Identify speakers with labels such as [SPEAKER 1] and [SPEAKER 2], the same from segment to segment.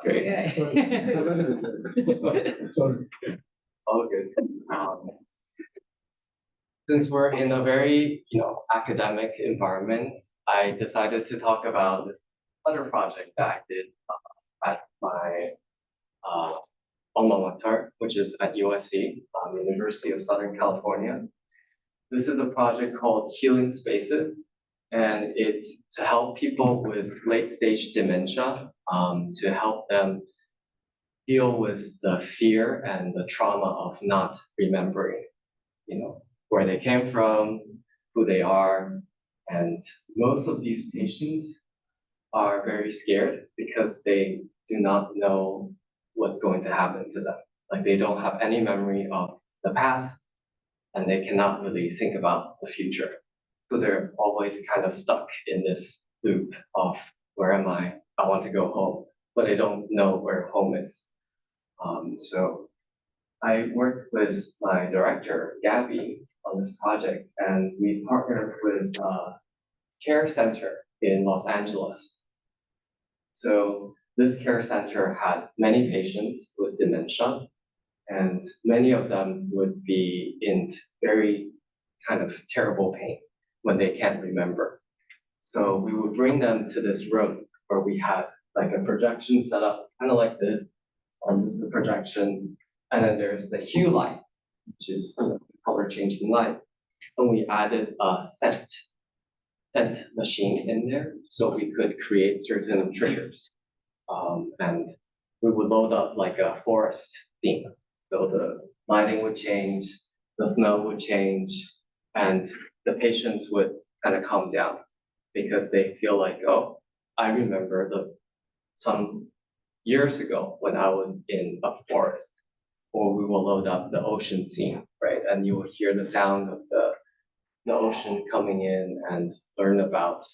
[SPEAKER 1] Great. All good. Since we're in a very, academic environment, I decided to talk about this other project that I did at my alma mater, which is at USC, University of Southern California. This is a project called Healing Spaces, and it's to help people with late-stage dementia, to help them deal with the fear and the trauma of not remembering, where they came from, who they are. And most of these patients are very scared because they do not know what's going to happen to them. Like they don't have any memory of the past and they cannot really think about the future. So they're always kind of stuck in this loop of where am I? I want to go home, but I don't know where home is. So I worked with my director, Gabby, on this project, and we partnered with a care center in Los Angeles. So this care center had many patients with dementia, and many of them would be in very kind of terrible pain when they can't remember. So we would bring them to this room where we had like a projection set up, kind of like this, the projection, and then there's the hue light, which is color changing light. And we added a scent machine in there so we could create certain triggers. And we would load up like a forest theme. So the lighting would change, the smell would change, and the patients would kind of calm down because they feel like, oh, I remember some years ago when I was in a forest, or we will load up the ocean scene, right? And you will hear the sound of the ocean coming in and learn about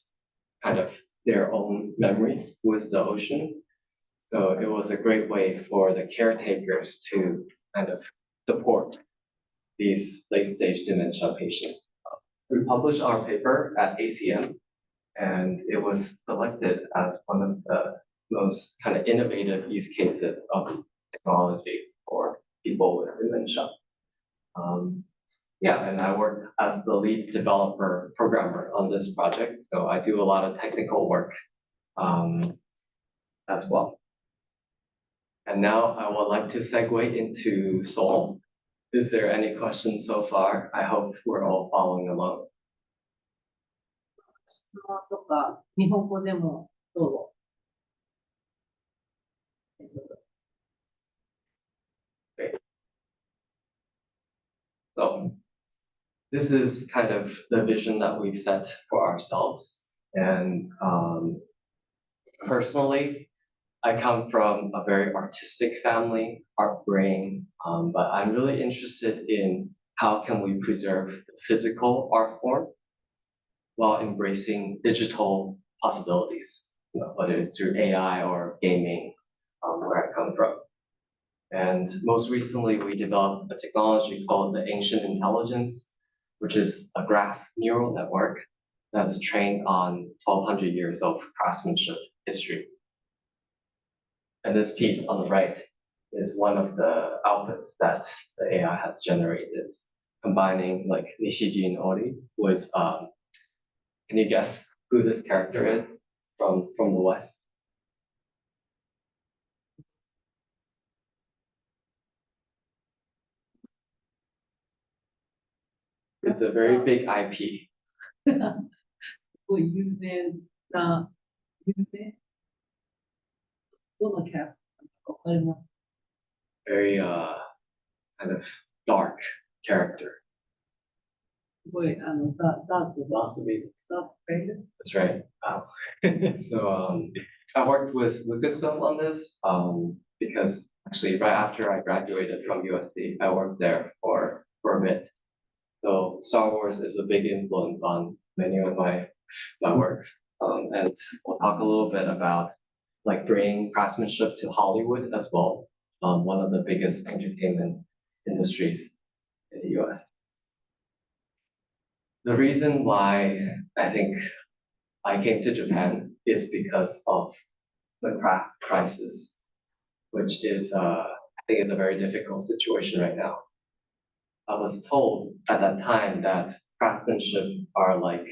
[SPEAKER 1] kind of their own memories with the ocean. So it was a great way for the caretakers to kind of support these late-stage dementia patients. We published our paper at ACM, and it was selected as one of the most kind of innovative use cases of technology for people with dementia. And I worked as the lead developer programmer on this project, so I do a lot of technical work as well. And now I would like to segue into SOOUL. Is there any questions so far? I hope we're all following along.
[SPEAKER 2] 質問とか、日本語でもどうぞ。
[SPEAKER 1] Great. So this is kind of the vision that we've set for ourselves. And personally, I come from a very artistic family, art brain, but I'm really interested in how can we preserve the physical art form while embracing digital possibilities, whether it's through AI or gaming, where I come from. And most recently, we developed a technology called the Ancient Intelligence, which is a graph neural network that's trained on 1,200 years of craftsmanship history. And this piece on the right is one of the outputs that the AI has generated, combining like Nishiji and Ori with, can you guess who the character is from the West? It's a very big IP.
[SPEAKER 2] すごい有名な、どのキャラクターかわかります？
[SPEAKER 1] Very kind of dark character.
[SPEAKER 2] すごいダーク
[SPEAKER 1] That's right. Wow. So I worked with Lucasfilm on this because actually right after I graduated from USC, I worked there for a bit. So Star Wars is a big influence on many of my work. And we'll talk a little bit about like bringing craftsmanship to Hollywood as well, one of the biggest entertainment industries in the US. The reason why I think I came to Japan is because of the craft crisis, which is, I think it's a very difficult situation right now. I was told at that time that craftsmanship are like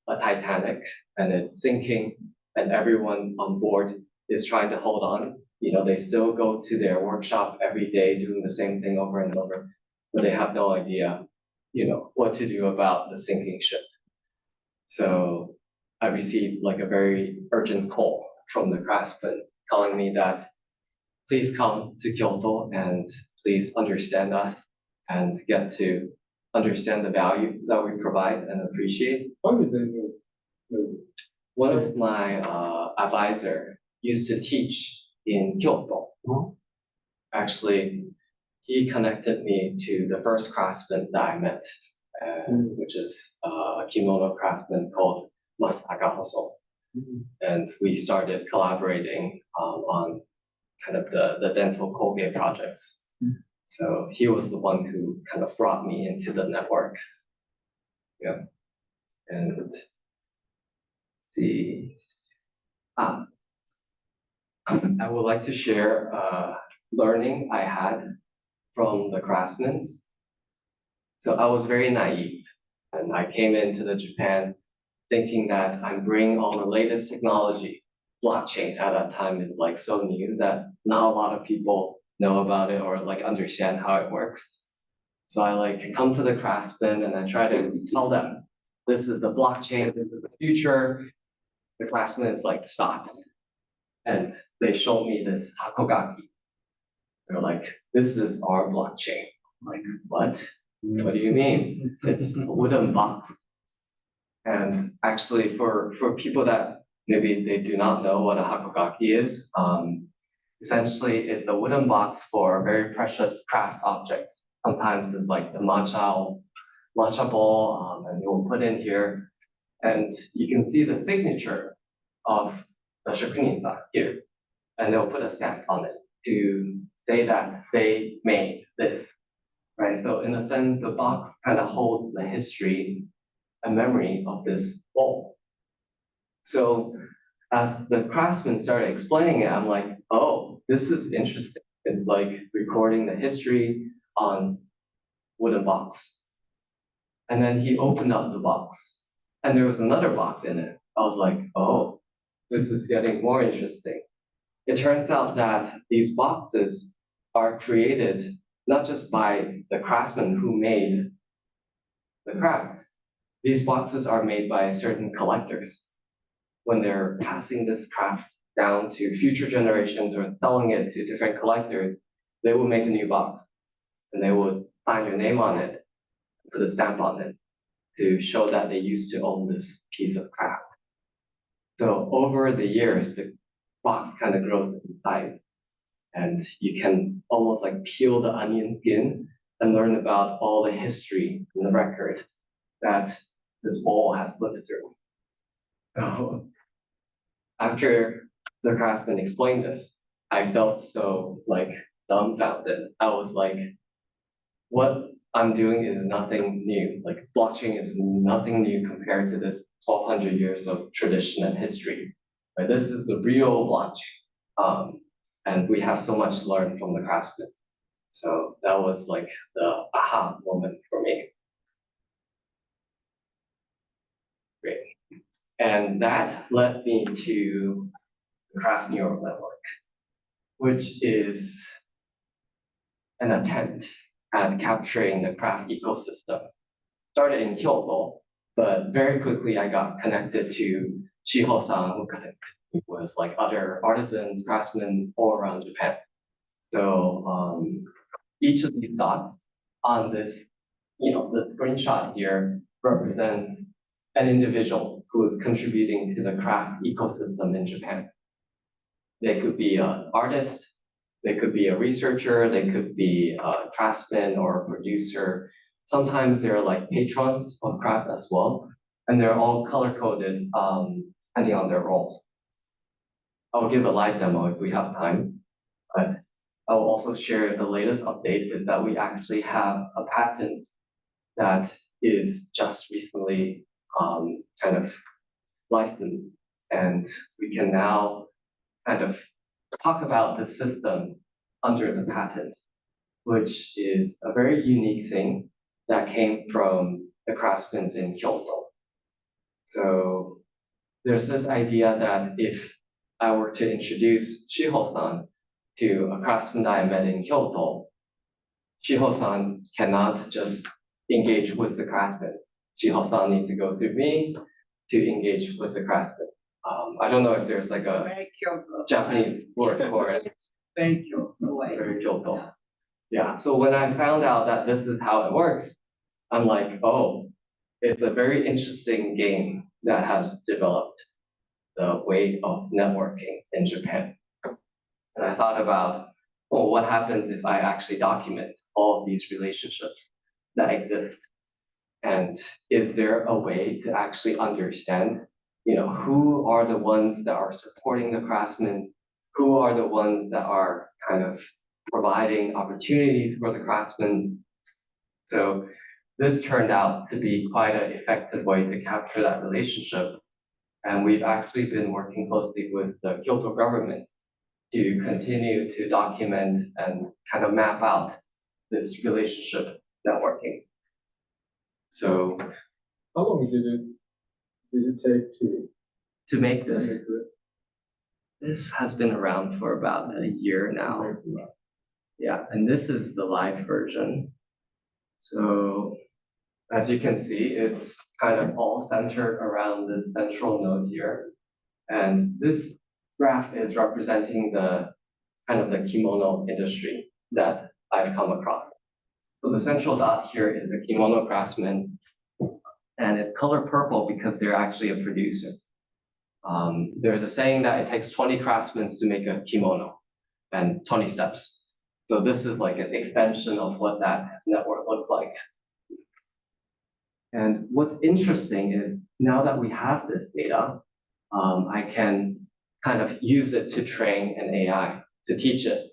[SPEAKER 1] a Titanic and it's sinking and everyone on board is trying to hold on. You know, they still go to their workshop every day doing the same thing over and over, but they have no idea, you know, what to do about the sinking ship. So I received like a very urgent call from the craftsman telling me that please come to Kyoto and please understand us and get to understand the value that we provide and appreciate.
[SPEAKER 3] Why did they move?
[SPEAKER 1] One of my advisor used to teach in Kyoto. Actually, he connected me to the first craftsman that I met, which is a kimono craftsman called Masaka Hoso. And we started collaborating on kind of the dental koge projects. So he was the one who kind of brought me into the network. Yeah. And I would like to share learning I had from the craftsmen. So I was very naive and I came into the Japan thinking that I'm bringing all the latest technology. Blockchain at that time is like so new that not a lot of people know about it or like understand how it works. So I like come to the craftsmen and I try to tell them, this is the blockchain, this is the future. The craftsman is like, stop. And they showed me this Hakogaki. They're like, this is our blockchain. I'm like, what? What do you mean? It's a wooden box. And actually for people that maybe they do not know what a Hakogaki is, essentially it's a wooden box for very precious craft objects. Sometimes it's like the matcha bowl, and you'll put in here, and you can see the signature of the shokunin here, and they'll put a stamp on it to say that they made this, right? So in a sense, the box kind of holds the history and memory of this bowl. So as the craftsman started explaining it, I'm like, oh, this is interesting. It's like recording the history on wooden box. And then he opened up the box and there was another box in it. I was like, oh, this is getting more interesting. It turns out that these boxes are created not just by the craftsman who made the craft. These boxes are made by certain collectors. When they're passing this craft down to future generations or selling it to different collectors, they will make a new box and they would find your name on it, put a stamp on it to show that they used to own this piece of craft. So over the years, the box kind of grows inside and you can almost like peel the onion skin and learn about all the history and the record that this bowl has lived through. So after the craftsman explained this, I felt so like dumbfounded. I was like, what I'm doing is nothing new. Like blockchain is nothing new compared to this 1200 years of tradition and history. Right? This is the real blockchain. And we have so much to learn from the craftsman. So that was like the aha moment for me. Great. And that led me to the Craft Neural Network, which is an attempt at capturing the craft ecosystem. Started in Kyoto, but very quickly I got connected to Shiho-san, who was like other artisans, craftsmen all around Japan. So each of these dots on this, the screenshot here represent an individual who is contributing to the craft ecosystem in Japan. They could be an artist, they could be a researcher, they could be a craftsman or a producer. Sometimes they're like patrons of craft as well, and they're all color-coded depending on their roles. I'll give a live demo if we have time, but I will also share the latest update is that we actually have a patent that is just recently kind of licensed, And we can now kind of talk about the system under the patent, which is a very unique thing that came from the craftsmen in Kyoto. So there's this idea that if I were to introduce Shiho-san to a craftsman that I met in Kyoto, Shiho-san cannot just engage with the craftsman. Shiho-san needs to go through me to engage with the craftsman. I don't know if there's like a
[SPEAKER 2] Very Kyoto.
[SPEAKER 1] Japanese word for it.
[SPEAKER 2] Very Kyoto way.
[SPEAKER 1] Very Kyoto. Yeah, so when I found out that this is how it works, I'm like, oh, it's a very interesting game that has developed the way of networking in Japan. And I thought about, well, what happens if I actually document all of these relationships that exist? And is there a way to actually understand, who are the ones that are supporting the craftsmen? Who are the ones that are kind of providing opportunities for the craftsmen? So this turned out to be quite an effective way to capture that relationship. And we've actually been working closely with the Kyoto government to continue to document and kind of map out this relationship networking. So
[SPEAKER 3] How long did it take
[SPEAKER 1] to make
[SPEAKER 3] to
[SPEAKER 1] this,
[SPEAKER 3] make it?
[SPEAKER 1] this has been around for about a year now. Yeah, and this is the live version. So as you can see, it's kind of all centered around the central node here. And this graph is representing the kind of the kimono industry that I've come across. So the central dot here is the kimono craftsman, and it's color purple because they're actually a producer. There's a saying that it takes 20 craftsmen to make a kimono and 20 steps. So this is like an extension of what that network looked like. And what's interesting is now that we have this data, I can kind of use it to train an AI to teach it,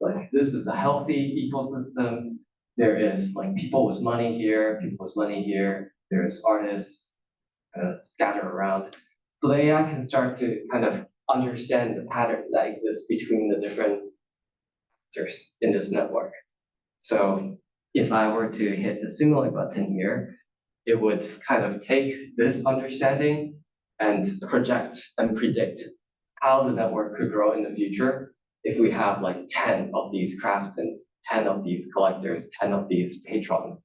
[SPEAKER 1] like this is a healthy ecosystem. There is like people with money here, people with money here. There's artists scattered around. So the AI can start to kind of understand the pattern that exists between the different actors in this network. So if I were to hit the simulate button here, it would kind of take this understanding and project and predict how the network could grow in the future if we have like 10 of these craftsmen, 10 of these collectors, 10 of these patrons.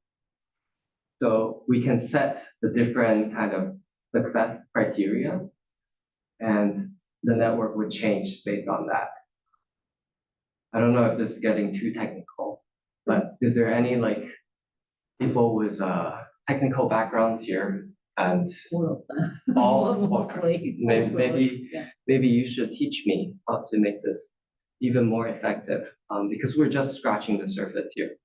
[SPEAKER 1] So we can set the different kind of success criteria, and the network would change based on that. I don't know if this is getting too technical, but is there any like people with technical backgrounds here? And all
[SPEAKER 2] Mostly.
[SPEAKER 1] maybe you should teach me how to make this even more effective, because we're just scratching the surface here.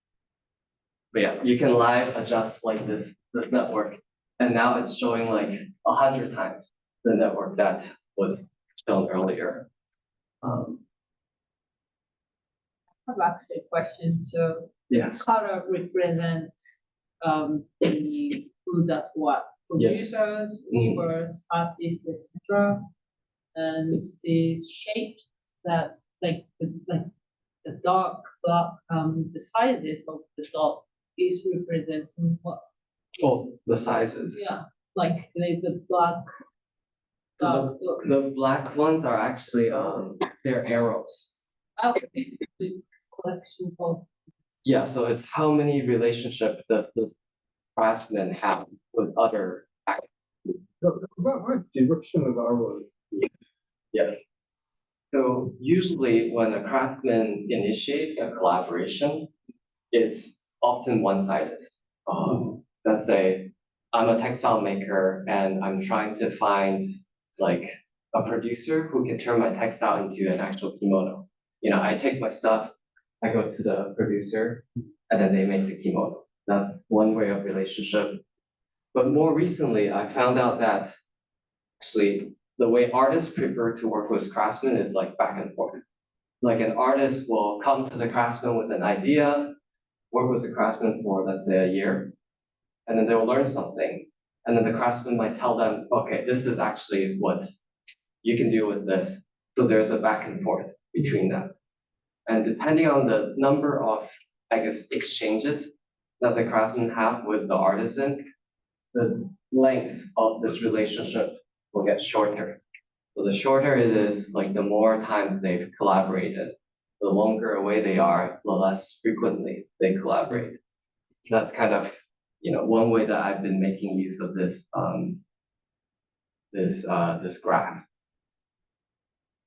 [SPEAKER 1] But yeah, you can live adjust like this network, and now it's showing like 100 times the network that was shown earlier.
[SPEAKER 2] I have actually a question. So
[SPEAKER 1] Yes.
[SPEAKER 2] color represents the who does what,
[SPEAKER 1] Yes.
[SPEAKER 2] producers,
[SPEAKER 1] Mm.
[SPEAKER 2] weavers, artists, etc. And the shape that like the dark black the sizes of the dot is representing what?
[SPEAKER 1] Oh, the sizes.
[SPEAKER 2] Yeah, like the black dot.
[SPEAKER 1] The black ones are actually they're arrows.
[SPEAKER 2] Okay, the collection of.
[SPEAKER 1] Yeah, so it's how many relationships does this craftsman have with other actors.
[SPEAKER 3] What direction of arrow?
[SPEAKER 1] Yeah. So usually when a craftsman initiates a collaboration, it's often one-sided. Let's say I'm a textile maker and I'm trying to find like a producer who can turn my textile into an actual kimono. I take my stuff, I go to the producer, and then they make the kimono. That's one way of relationship. But more recently, I found out that actually the way artists prefer to work with craftsmen is like back and forth. Like an artist will come to the craftsman with an idea, work with the craftsman for, let's say, a year, and then they'll learn something. And then the craftsman might tell them, okay, this is actually what you can deal with this. So there's a back and forth between them. And depending on the number of, I guess, exchanges that the craftsmen have with the artisan, the length of this relationship will get shorter. So the shorter it is, like the more times they've collaborated, the longer away they are, the less frequently they collaborate. That's kind of, one way that I've been making use of this graph.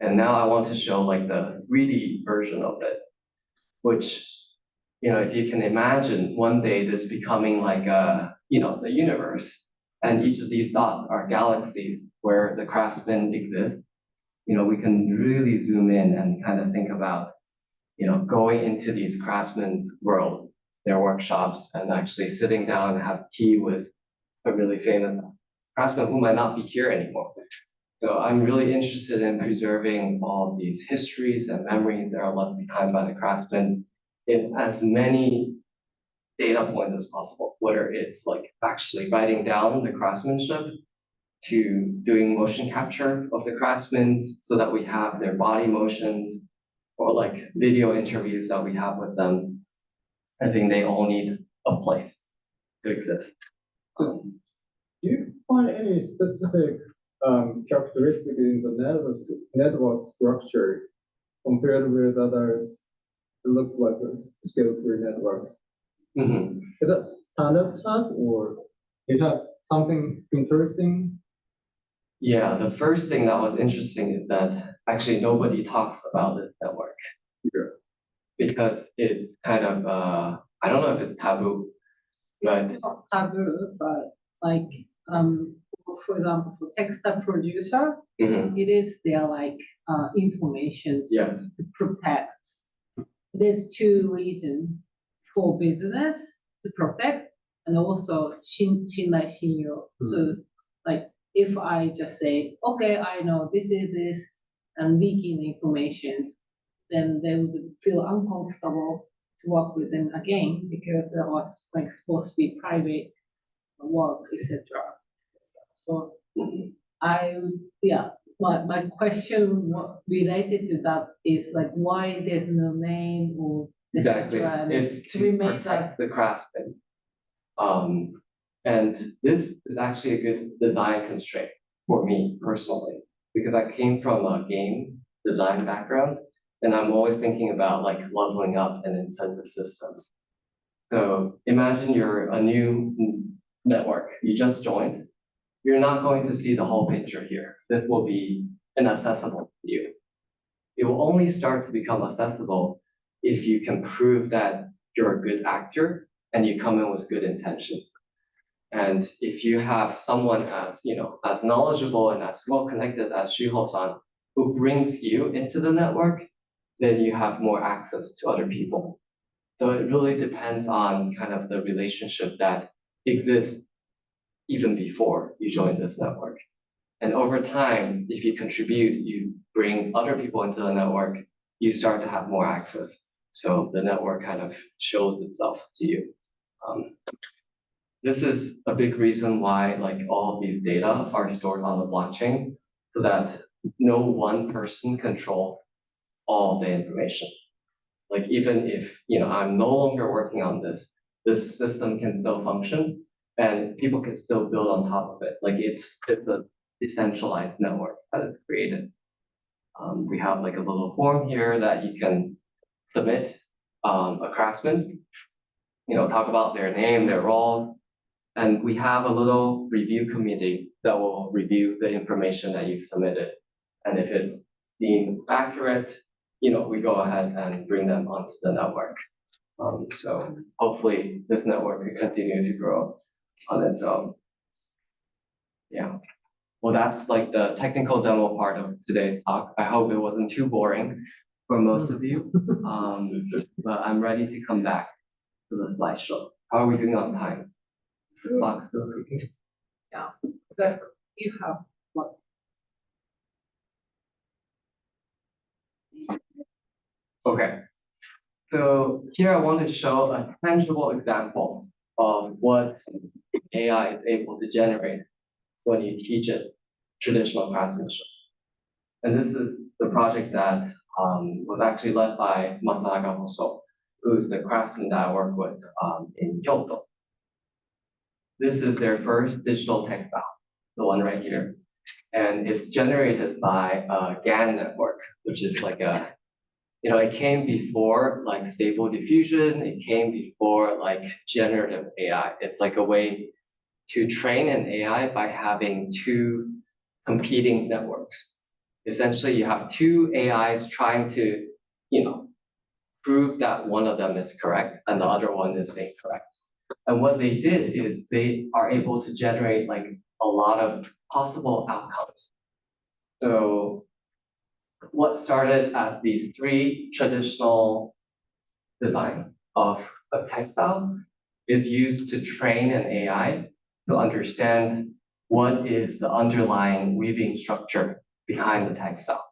[SPEAKER 1] And now I want to show like the 3D version of it, which, if you can imagine one day this becoming like the universe, and each of these dots are galaxies where the craftsmen exist, we can really zoom in and kind of think about, going into these craftsmen world, their workshops, and actually sitting down and have tea with a really famous craftsman who might not be here anymore. So I'm really interested in preserving all these histories and memories that are left behind by the craftsmen in as many data points as possible, whether it's like actually writing down the craftsmanship to doing motion capture of the craftsmen so that we have their body motions, or like video interviews that we have with them. I think they all need a place to exist.
[SPEAKER 3] Do you find any specific characteristic in the network structure compared with others? It looks like scale 3 networks.
[SPEAKER 1] Mm-hmm.
[SPEAKER 3] Is that standard type, or you have something interesting?
[SPEAKER 1] Yeah, the first thing that was interesting is that actually nobody talks about this network.
[SPEAKER 3] Yeah.
[SPEAKER 1] Because it kind of, I don't know if it's taboo, but
[SPEAKER 2] Not taboo, but like, for example, for textile producer,
[SPEAKER 1] mhm,
[SPEAKER 2] it is their like information
[SPEAKER 1] yeah,
[SPEAKER 2] to protect. There's two reasons for business to protect, and also 신뢰, 신유. So like if I just say, okay, I know this is this, and leaking information, then they would feel uncomfortable to work with them again because they're like supposed to be private work, etc. So my question related to that is like why there's no name or
[SPEAKER 1] exactly.
[SPEAKER 2] etc. And
[SPEAKER 1] It's to
[SPEAKER 2] remain like
[SPEAKER 1] protect the craftsman. And this is actually a good design constraint for me personally, because I came from a game design background, and I'm always thinking about like leveling up and incentive systems. So imagine you're a new network, you just joined. You're not going to see the whole picture here. This will be inaccessible to you. It will only start to become accessible if you can prove that you're a good actor and you come in with good intentions. And if you have someone as, as knowledgeable and as well connected as Shiho-san, who brings you into the network, then you have more access to other people. So it really depends on kind of the relationship that exists even before you join this network. And over time, if you contribute, you bring other people into the network, you start to have more access. So the network kind of shows itself to you. This is a big reason why like all of these data are stored on the blockchain, so that no one person control all the information. Like even if I'm no longer working on this system can still function and people can still build on top of it. Like it's a decentralized network that is created. We have like a little form here that you can submit a craftsman, talk about their name, their role, and we have a little review committee that will review the information that you've submitted. And if it's deemed accurate, we go ahead and bring them onto the network. So hopefully this network will continue to grow on its own. Yeah. Well, that's like the technical demo part of today's talk. I hope it wasn't too boring for most of you. But I'm ready to come back to the slideshow. How are we doing on time? Clock still ticking?
[SPEAKER 2] yeah, that you have what
[SPEAKER 1] Okay. So here I want to show a tangible example of what AI is able to generate when you teach it traditional craftsmanship. And this is the project that was actually led by Masanaga Hoso, who's the craftsman that I work with in Kyoto. This is their first digital textile, the one right here. And it's generated by a GAN network, which is like a, it came before like stable diffusion, it came before like generative AI. It's like a way to train an AI by having two competing networks. Essentially, you have two AIs trying to, prove that one of them is correct and the other one is incorrect. And what they did is they are able to generate like a lot of possible outcomes. So what started as these three traditional designs of a textile is used to train an AI to understand what is the underlying weaving structure behind the textile.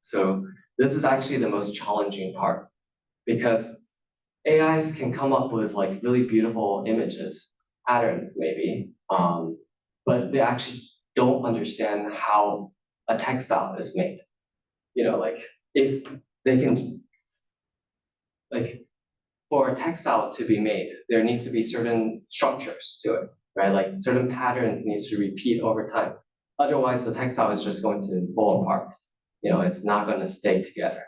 [SPEAKER 1] So this is actually the most challenging part because AIs can come up with like really beautiful images, patterns maybe, but they actually don't understand how a textile is made. Like if they can, like for a textile to be made, there needs to be certain structures to it, right? Like certain patterns needs to repeat over time. Otherwise, the textile is just going to fall apart. It's not going to stay together.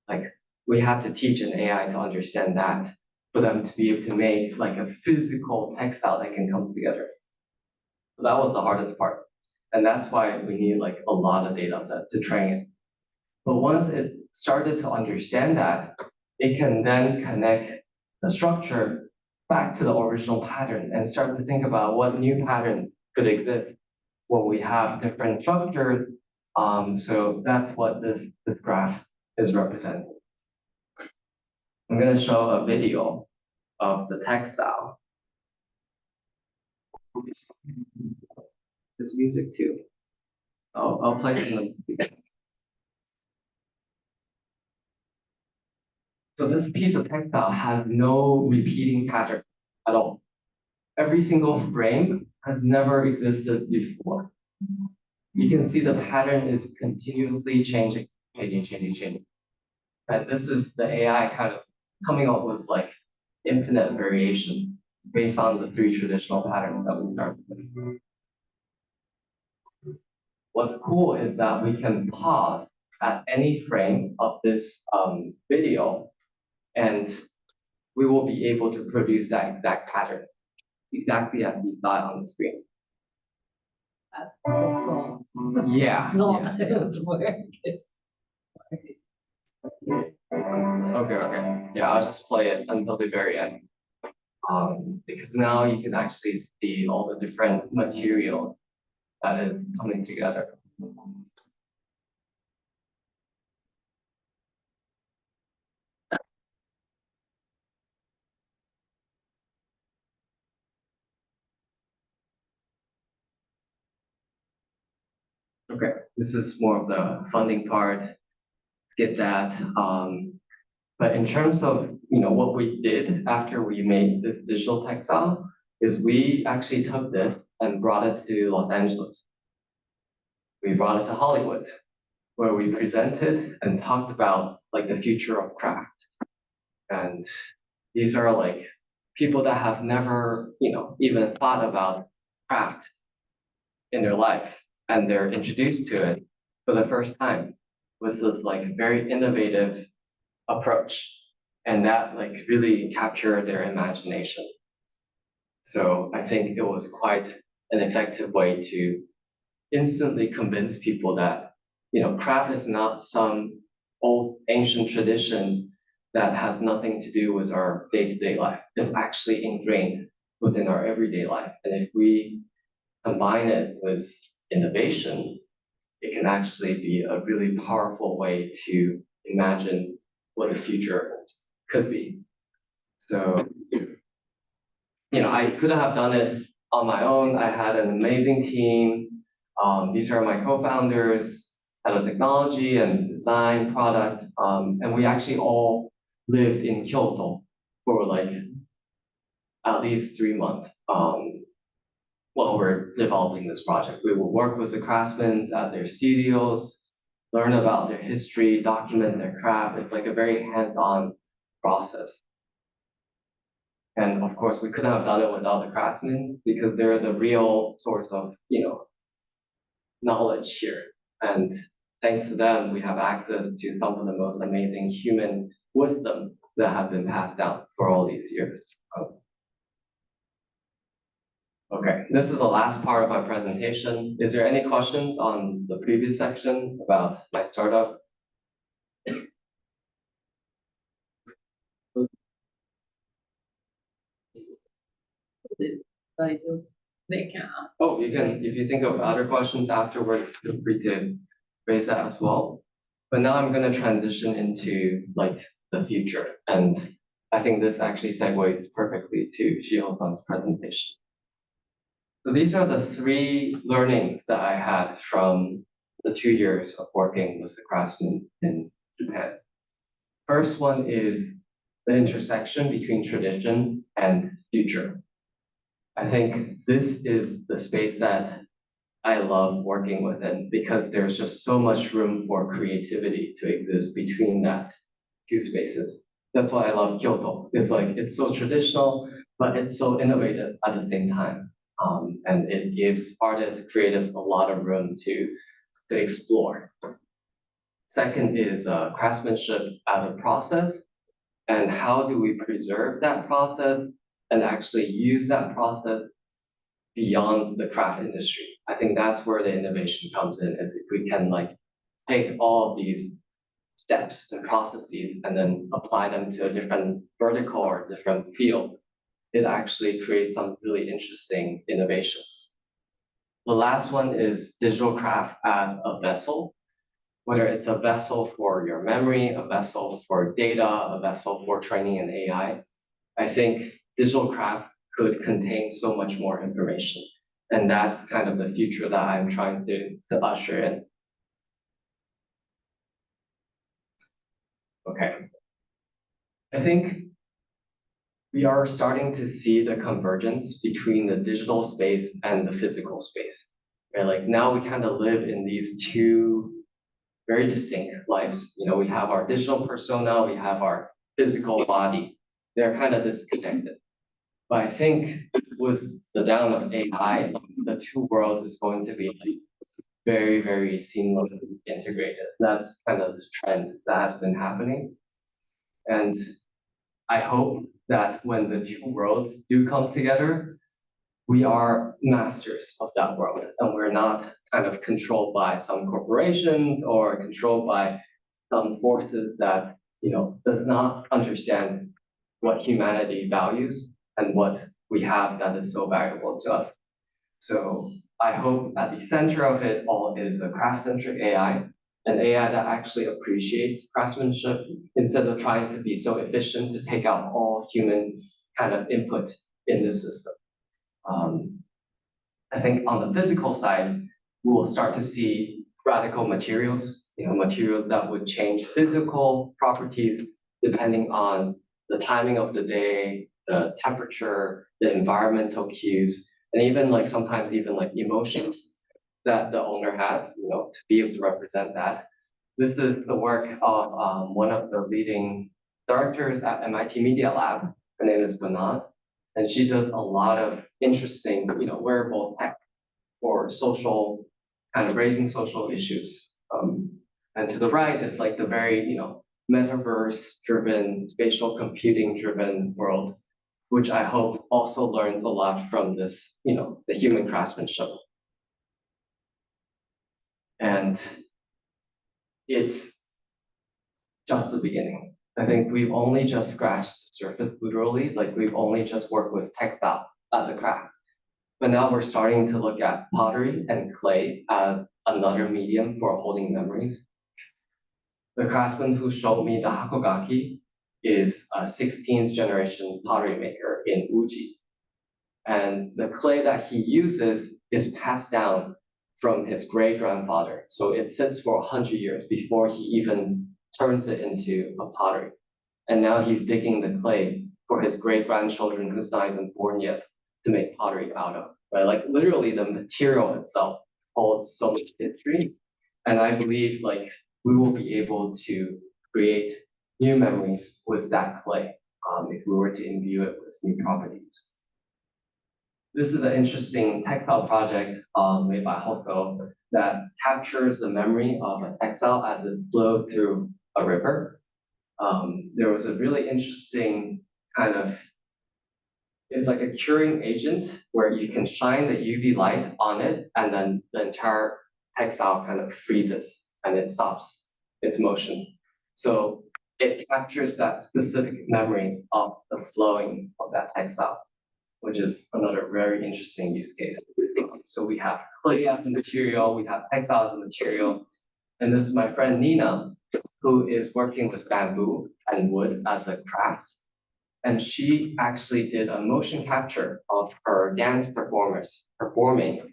[SPEAKER 1] Like we had to teach an AI to understand that for them to be able to make like a physical textile that can come together. So that was the hardest part. And that's why we need like a lot of data set to train it. But once it started to understand that, it can then connect the structure back to the original pattern and start to think about what new patterns could exist when we have different structures. So that's what this graph is representing. I'm going to show a video of the textile. There's music too. I'll play it in the. So this piece of textile has no repeating pattern at all. Every single frame has never existed before. You can see the pattern is continuously changing. And this is the AI kind of coming up with like infinite variations based on the three traditional patterns that we started with. What's cool is that we can pause at any frame of this video and we will be able to produce that exact pattern, exactly as we saw it on the screen.
[SPEAKER 2] That's also
[SPEAKER 1] Yeah.
[SPEAKER 2] not
[SPEAKER 1] Yeah.
[SPEAKER 2] work.
[SPEAKER 1] Okay. Yeah, I'll just play it until the very end. Because now you can actually see all the different material that is coming together. Okay, this is more of the funding part. Get that. But in terms of what we did after we made this digital textile is we actually took this and brought it to Los Angeles. We brought it to Hollywood, where we presented and talked about like the future of craft. And these are like people that have never, even thought about craft in their life, and they're introduced to it for the first time with this like very innovative approach, and that like really captured their imagination. So I think it was quite an effective way to instantly convince people that craft is not some old ancient tradition that has nothing to do with our day-to-day life. It's actually ingrained within our everyday life. And if we combine it with innovation, it can actually be a really powerful way to imagine what the future could be. So, I could have done it on my own. I had an amazing team. These are my co-founders, head of technology and design product. And we actually all lived in Kyoto for like at least 3 months. while we're developing this project. We will work with the craftsmen at their studios, learn about their history, document their craft. It's like a very hands-on process. And of course, we couldn't have done it without the craftsmen because they're the real source of, knowledge here. And thanks to them, we have access to some of the most amazing human wisdom that have been passed down for all these years. Okay, this is the last part of my presentation. Is there any questions on the previous section about my startup?
[SPEAKER 2] They can.
[SPEAKER 1] Oh, you can, if you think of other questions afterwards, feel free to raise that as well. But now I'm going to transition into like the future. And I think this actually segues perfectly to Shiho-san's presentation. So these are the 3 learnings that I had from the 2 years of working with the craftsmen in Japan. First one is the intersection between tradition and future. I think this is the space that I love working within because there's just so much room for creativity to exist between that 2 spaces. That's why I love Kyoto. It's like, it's so traditional, but it's so innovative at the same time. And it gives artists, creatives a lot of room to explore. Second is craftsmanship as a process, and how do we preserve that process and actually use that process beyond the craft industry. I think that's where the innovation comes in, is if we can like take all of these steps and processes and then apply them to a different vertical or different field, it actually creates some really interesting innovations. The last one is digital craft as a vessel, whether it's a vessel for your memory, a vessel for data, a vessel for training in AI. I think digital craft could contain so much more information. And that's kind of the future that I'm trying to usher in. Okay. I think we are starting to see the convergence between the digital space and the physical space. Right? Like now we kind of live in these 2 very distinct lives. We have our digital persona, we have our physical body. They're kind of disconnected. But I think with the dawn of AI, the 2 worlds is going to be very, very seamlessly integrated. That's kind of the trend that has been happening. And I hope that when the 2 worlds do come together, we are masters of that world, and we're not kind of controlled by some corporation or controlled by some forces that, does not understand what humanity values and what we have that is so valuable to us. So I hope at the center of it all is the craft-centric AI, an AI that actually appreciates craftsmanship instead of trying to be so efficient to take out all human kind of input in the system. I think on the physical side, we will start to see radical materials, materials that would change physical properties depending on the timing of the day, the temperature, the environmental cues, and even like sometimes even like emotions that the owner has, to be able to represent that. This is the work of one of the leading directors at MIT Media Lab. Her name is Vinod, and she does a lot of interesting, wearable tech for social, kind of raising social issues. And to the right, it's like the very, metaverse-driven, spatial computing-driven world, which I hope also learns a lot from this, the human craftsmanship. And it's just the beginning. I think we've only just scratched the surface, literally, like we've only just worked with textile as a craft. But now we're starting to look at pottery and clay as another medium for holding memories. The craftsman who showed me the hakogaki is a 16th generation pottery maker in Uji. And the clay that he uses is passed down from his great-grandfather. So it sits for 100 years before he even turns it into a pottery. And now he's digging the clay for his great-grandchildren who's not even born yet to make pottery out of, right? Like literally the material itself holds so much history. And I believe like we will be able to create new memories with that clay if we were to imbue it with new properties. This is an interesting textile project made by Hoko that captures the memory of a textile as it flowed through a river. There was a really interesting kind of, it's like a curing agent where you can shine the UV light on it and then the entire textile kind of freezes and it stops its motion. So it captures that specific memory of the flowing of that textile, which is another very interesting use case. So we have clay as the material, we have textile as the material, and this is my friend Nina, who is working with bamboo and wood as a craft. And she actually did a motion capture of her dance performers performing,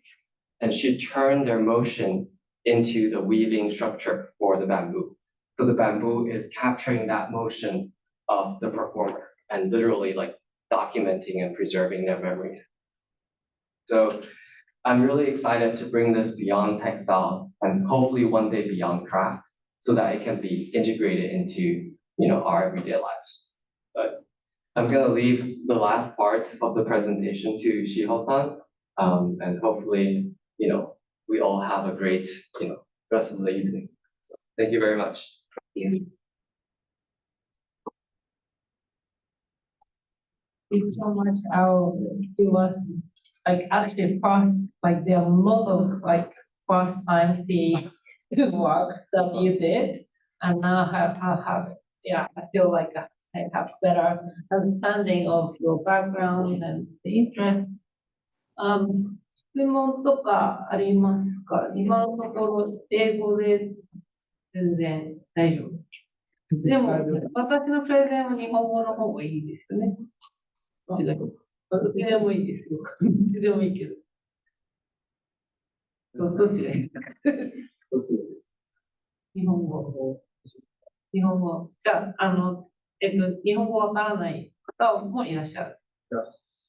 [SPEAKER 1] and she turned their motion into the weaving structure for the bamboo. So the bamboo is capturing that motion of the performer and literally like documenting and preserving their memories. So I'm really excited to bring this beyond textile and hopefully one day beyond craft so that it can be integrated into, our everyday lives. But I'm going to leave the last part of the presentation to Shiho-san, and hopefully, we all have a great, rest of the evening. So thank you very much.
[SPEAKER 2] Thank you so much. It was like actually first, like there are a lot of like first time seeing work that you did, and now I feel like I have better understanding of your background and the interest. 質問とかありますか？今のところ英語で全然大丈夫。でも私のプレゼンは日本語の方がいいですね。どっちでもいいですよ。どっちでもいいけど。どっちで日本語。日本語。じゃあ、日本語わからない方もいらっしゃる。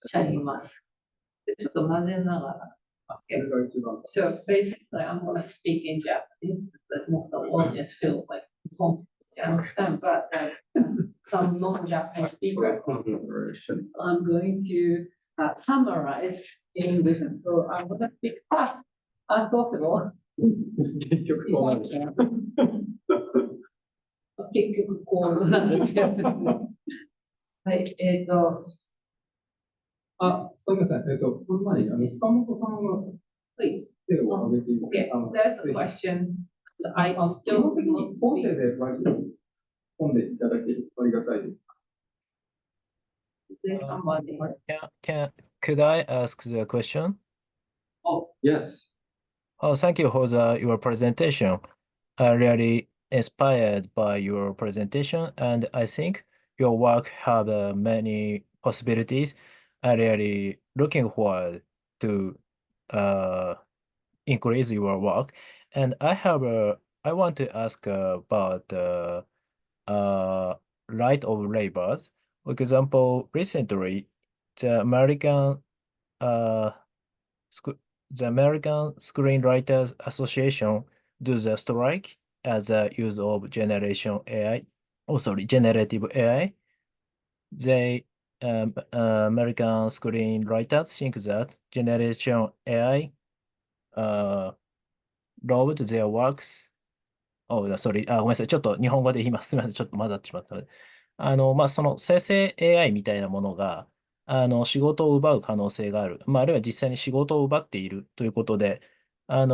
[SPEAKER 2] しゃいます。ちょっと混ぜながら。Okay. So basically, I'm going to speak in Japanese, but not the audience feel like don't understand, but some non-Japanese speakers. I'm going to summarize in English, so I'm going to speak fast as possible. 結局こうなんですよ。はい、
[SPEAKER 3] すみません。その前に、塚本さんが手を挙げている。
[SPEAKER 2] There's a question. I
[SPEAKER 3] 基本
[SPEAKER 2] still
[SPEAKER 3] 的に音声で読んでいただけるとありがたいです。
[SPEAKER 2] somebody.
[SPEAKER 4] Could I ask the question?
[SPEAKER 1] Oh, yes.
[SPEAKER 4] Oh, thank you for your presentation. I'm really inspired by your presentation, and I think your work have many possibilities. I'm really looking forward to increase your work. And I want to ask about right of labors. For example, recently, the uh, the American Screenwriters Association do the strike as a use of generative AI. They American screenwriters think that generation AI robbed their works. Oh, sorry. ごめんなさい。ちょっと日本語で今すみません。ちょっと混ざってしまったので。その生成 AI みたいなものが、仕事を奪う可能性がある。あるいは実際に仕事を奪っているということで、ア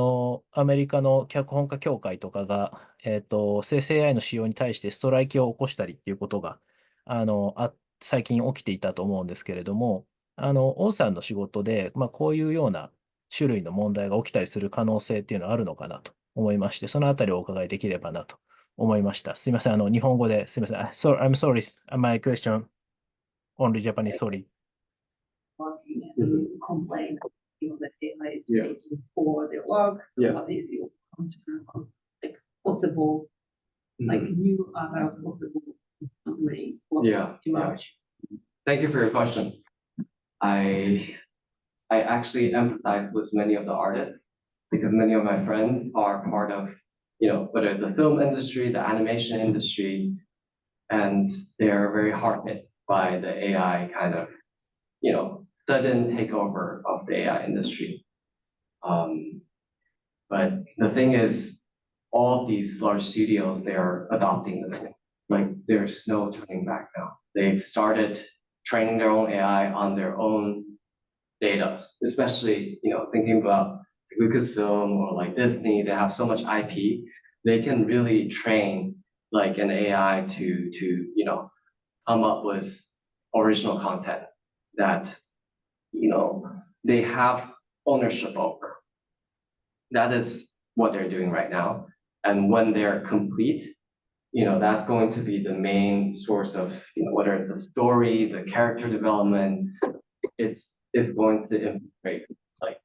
[SPEAKER 4] メリカの脚本家協会とかが、生成 AI の使用に対してストライキを起こしたりっていうことが、最近起きていたと思うんですけれども、王さんの仕事で、こういうような種類の問題が起きたりする可能性っていうのはあるのかなと思いまして、そのあたりをお伺いできればなと思いました。すみません。日本語ですみません。I'm sorry. My question only Japanese. Sorry.
[SPEAKER 2] Complain, that AI is taking for their work. What is your concern on like possible, like new other possible way for emerge?
[SPEAKER 1] Thank you for your question. I actually empathize with many of the artists because many of my friends are part of, whether the film industry, the animation industry, and they're very hard hit by the AI kind of, sudden takeover of the AI industry. But the thing is, all of these large studios, they are adopting this. Like there's no turning back now. They've started training their own AI on their own data, especially, thinking about Lucasfilm or like Disney, they have so much IP, they can really train like an AI to come up with original content that, they have ownership over. That is what they're doing right now. And when they're complete, that's going to be the main source of, whether the story, the character development, it's going to infiltrate like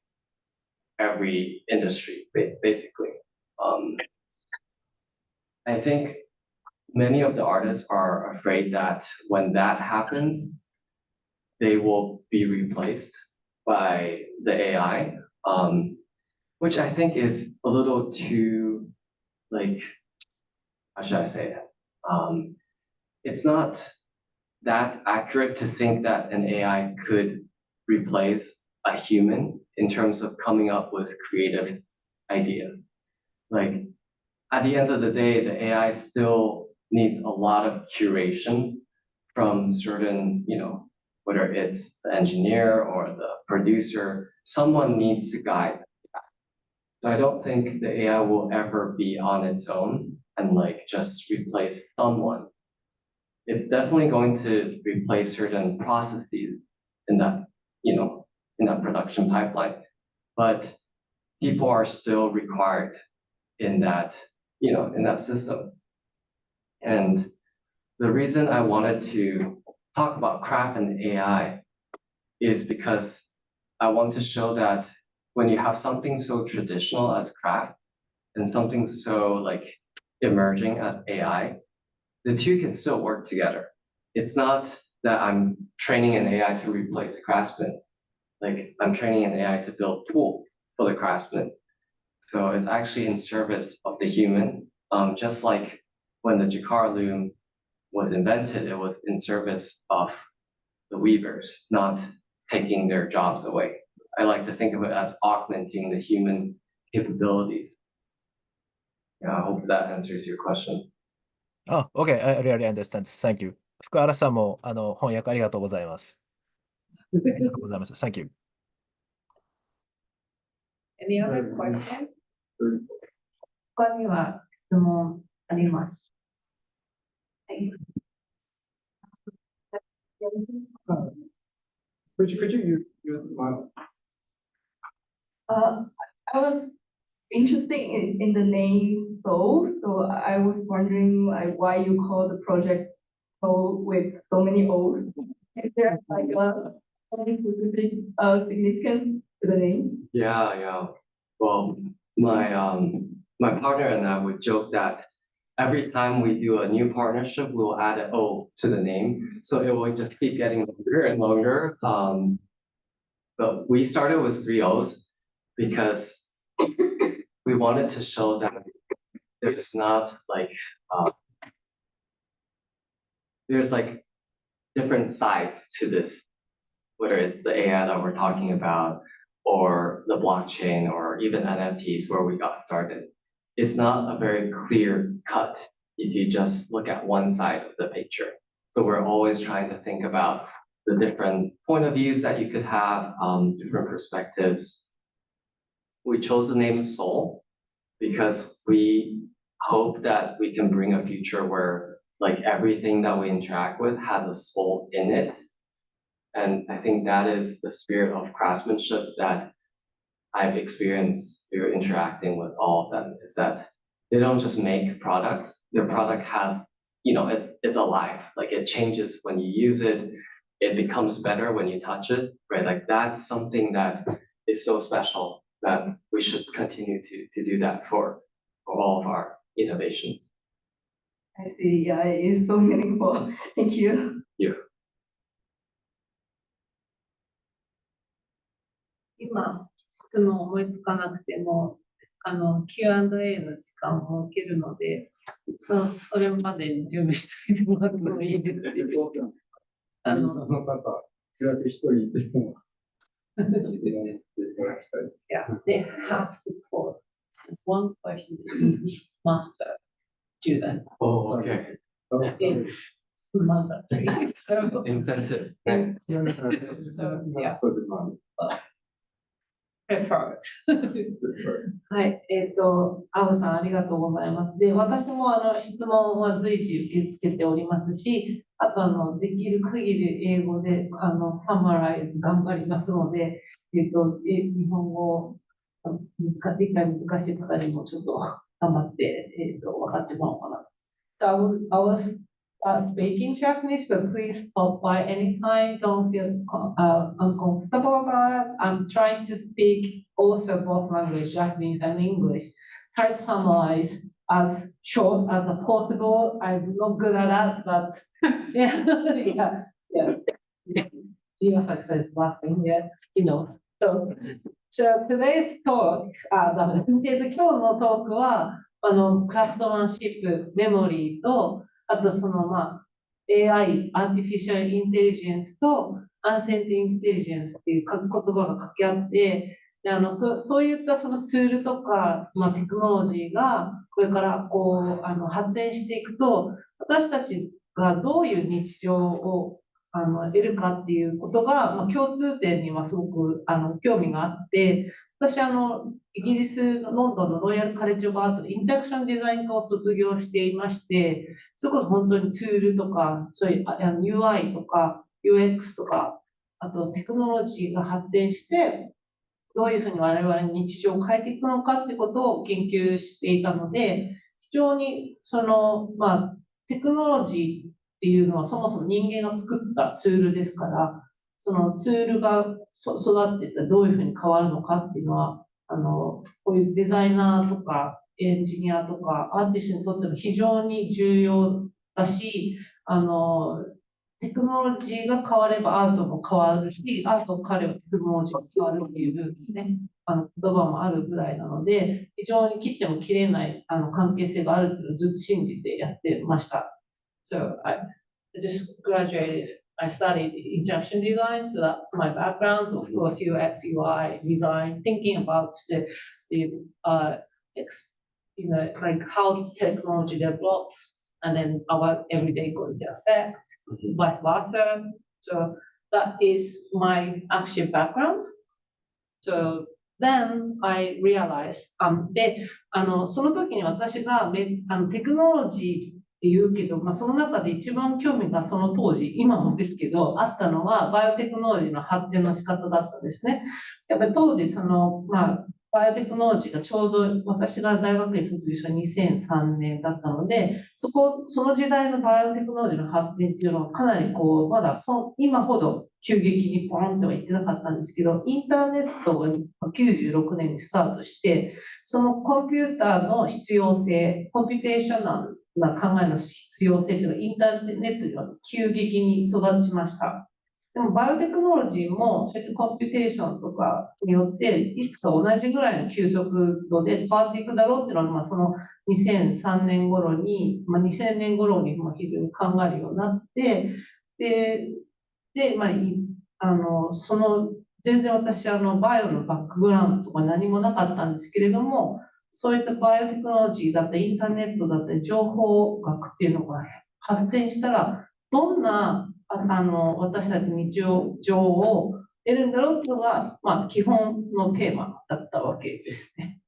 [SPEAKER 1] every industry, basically. I think many of the artists are afraid that when that happens, they will be replaced by the AI, which I think is a little too, like, how should I say it? It's not that accurate to think that an AI could replace a human in terms of coming up with a creative idea. Like at the end of the day, the AI still needs a lot of curation from certain, whether it's the engineer or the producer, someone needs to guide. So I don't think the AI will ever be on its own and like just replace someone. It's definitely going to replace certain processes in that, in that production pipeline. But people are still required in that, in that system. And the reason I wanted to talk about craft and AI is because I want to show that when you have something so traditional as craft and something so like emerging as AI, the two can still work together. It's not that I'm training an AI to replace the craftsman. Like I'm training an AI to build tool for the craftsman. So it's actually in service of the human. Just like when the Jakar loom was invented, it was in service of the weavers, not taking their jobs away. I like to think of it as augmenting the human capabilities. Yeah, I hope that answers your question.
[SPEAKER 4] Okay, I really understand. Thank you. 福原さんも翻訳ありがとうございます。ありがとうございます。Thank you.
[SPEAKER 2] Any other question?
[SPEAKER 5] 他には質問あります。はい。
[SPEAKER 3] Could you use my
[SPEAKER 5] I was interested in the name SOOUL, so I was wondering like why you call the project SOOUL with so many O's. Is there like a specific significance to the name?
[SPEAKER 1] Yeah. Well, my partner and I would joke that every time we do a new partnership, we'll add an O to the name. So it will just keep getting longer and longer. But we started with 3 O's because we wanted to show that there's not like, there's like different sides to this, whether it's the AI that we're talking about or the blockchain or even NFTs where we got started. It's not a very clear cut if you just look at one side of the picture. So we're always trying to think about the different point of views that you could have, different perspectives. We chose the name SOOUL because we hope that we can bring a future where like everything that we interact with has a soul in it. And I think that is the spirit of craftsmanship that I've experienced through interacting with all of them, is that they don't just make products, their product have, it's alive, like it changes when you use it, it becomes better when you touch it, right? Like that's something that is so special that we should continue to do that for all of our innovations.
[SPEAKER 5] I see. Yeah, it is so meaningful. Thank you.
[SPEAKER 1] Yeah.
[SPEAKER 2] 今、質問思いつかなくても、Q&A の時間を設けるので、それまでに準備しておいてもらってもいいですけど、
[SPEAKER 3] さんの方、苦手一人いても、質問していただきたい。
[SPEAKER 2] yeah, they have to put one question each master student.
[SPEAKER 1] Oh, okay.
[SPEAKER 2] It's mandatory. So,
[SPEAKER 1] Incentive. Right.
[SPEAKER 2] yeah.
[SPEAKER 3] そうですね。
[SPEAKER 2] preferred. はい、アウさんありがとうございます。で、私も質問は随時受け付けておりますし、あとできる限り英語でサマライズ頑張りますので、日本語理解難しい方にもちょっと頑張って、分かってもらおうかな。So I was speaking Japanese, but please stop by anytime. Don't feel uncomfortable about it. I'm trying to speak also both language, Japanese and English. Try to summarize as short as possible. I'm not good at that, but yeah, yeah. You have said laughing, yeah, So today's talk, 今日のトークは、クラフトマンシップ、メモリーと、あとAI、アーティフィシャルインテリジェンスとアンセントインテリジェンスっていう言葉が掛け合って、でそういったそのツールとか、テクノロジーがこれから発展していくと、私たちがどういう日常を得るかっていうことが、共通点にはすごく興味があって、私イギリスのロンドンのロイヤルカレッジオブアートでインタラクションデザイン科を卒業していまして、それこそ本当にツールとか、そういうUI とか UX とか、あとテクノロジーが発展して、どういうふうに我々の日常を変えていくのかってことを研究していたので、非常にテクノロジーっていうのはそもそも人間が作ったツールですから、そのツールが育っていったらどういうふうに変わるのかっていうのは、こういうデザイナーとかエンジニアとかアーティストにとっても非常に重要だし、テクノロジーが変わればアートも変わるし、アートが変わればテクノロジーも変わるっていうね、言葉もあるぐらいなので、非常に切っても切れない関係性があるっていうのをずっと信じてやってました。So I just graduated. I studied injection design, so that's my background. Of course, UX, UI design, thinking about like how technology develops, and then our everyday going to affect, vice versa. So that is my actual background. So then I realized, で、その時に私がテクノロジーって言うけど、その中で一番興味がその当時、今もですけど、あったのはバイオテクノロジーの発展の仕方だったんですね。やっぱり当時、バイオテクノロジーがちょうど私が大学院卒業した2003年だったので、その時代のバイオテクノロジーの発展っていうのはかなりまだ今ほど急激にポンとは言ってなかったんですけど、インターネットが96年にスタートして、そのコンピューターの必要性、コンピュテーショナルな考えの必要性というのはインターネットには急激に育ちました。でもバイオテクノロジーもそういったコンピュテーションとかによっていつか同じぐらいの急速度で変わっていくだろうっていうのは、その2003年頃に、2000年頃に非常に考えるようになって、全然私バイオのバックグラウンドとか何もなかったんですけれども、そういったバイオテクノロジーだったりインターネットだったり情報学っていうのが発展したら、どんな私たちの日常を得るんだろうっていうのが、基本のテーマだったわけですね。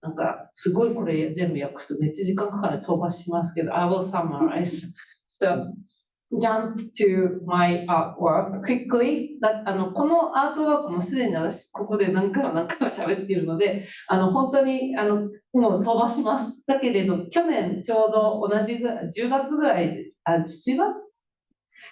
[SPEAKER 2] なんかすごいこれ全部訳すとめっちゃ時間かかるので飛ばしますけど、I will summarize. So, jump to my artwork quickly. このアートワークもすでに私ここで何回も喋っているので、本当にもう飛ばします。だけれど去年ちょうど同じ10月ぐらいで7月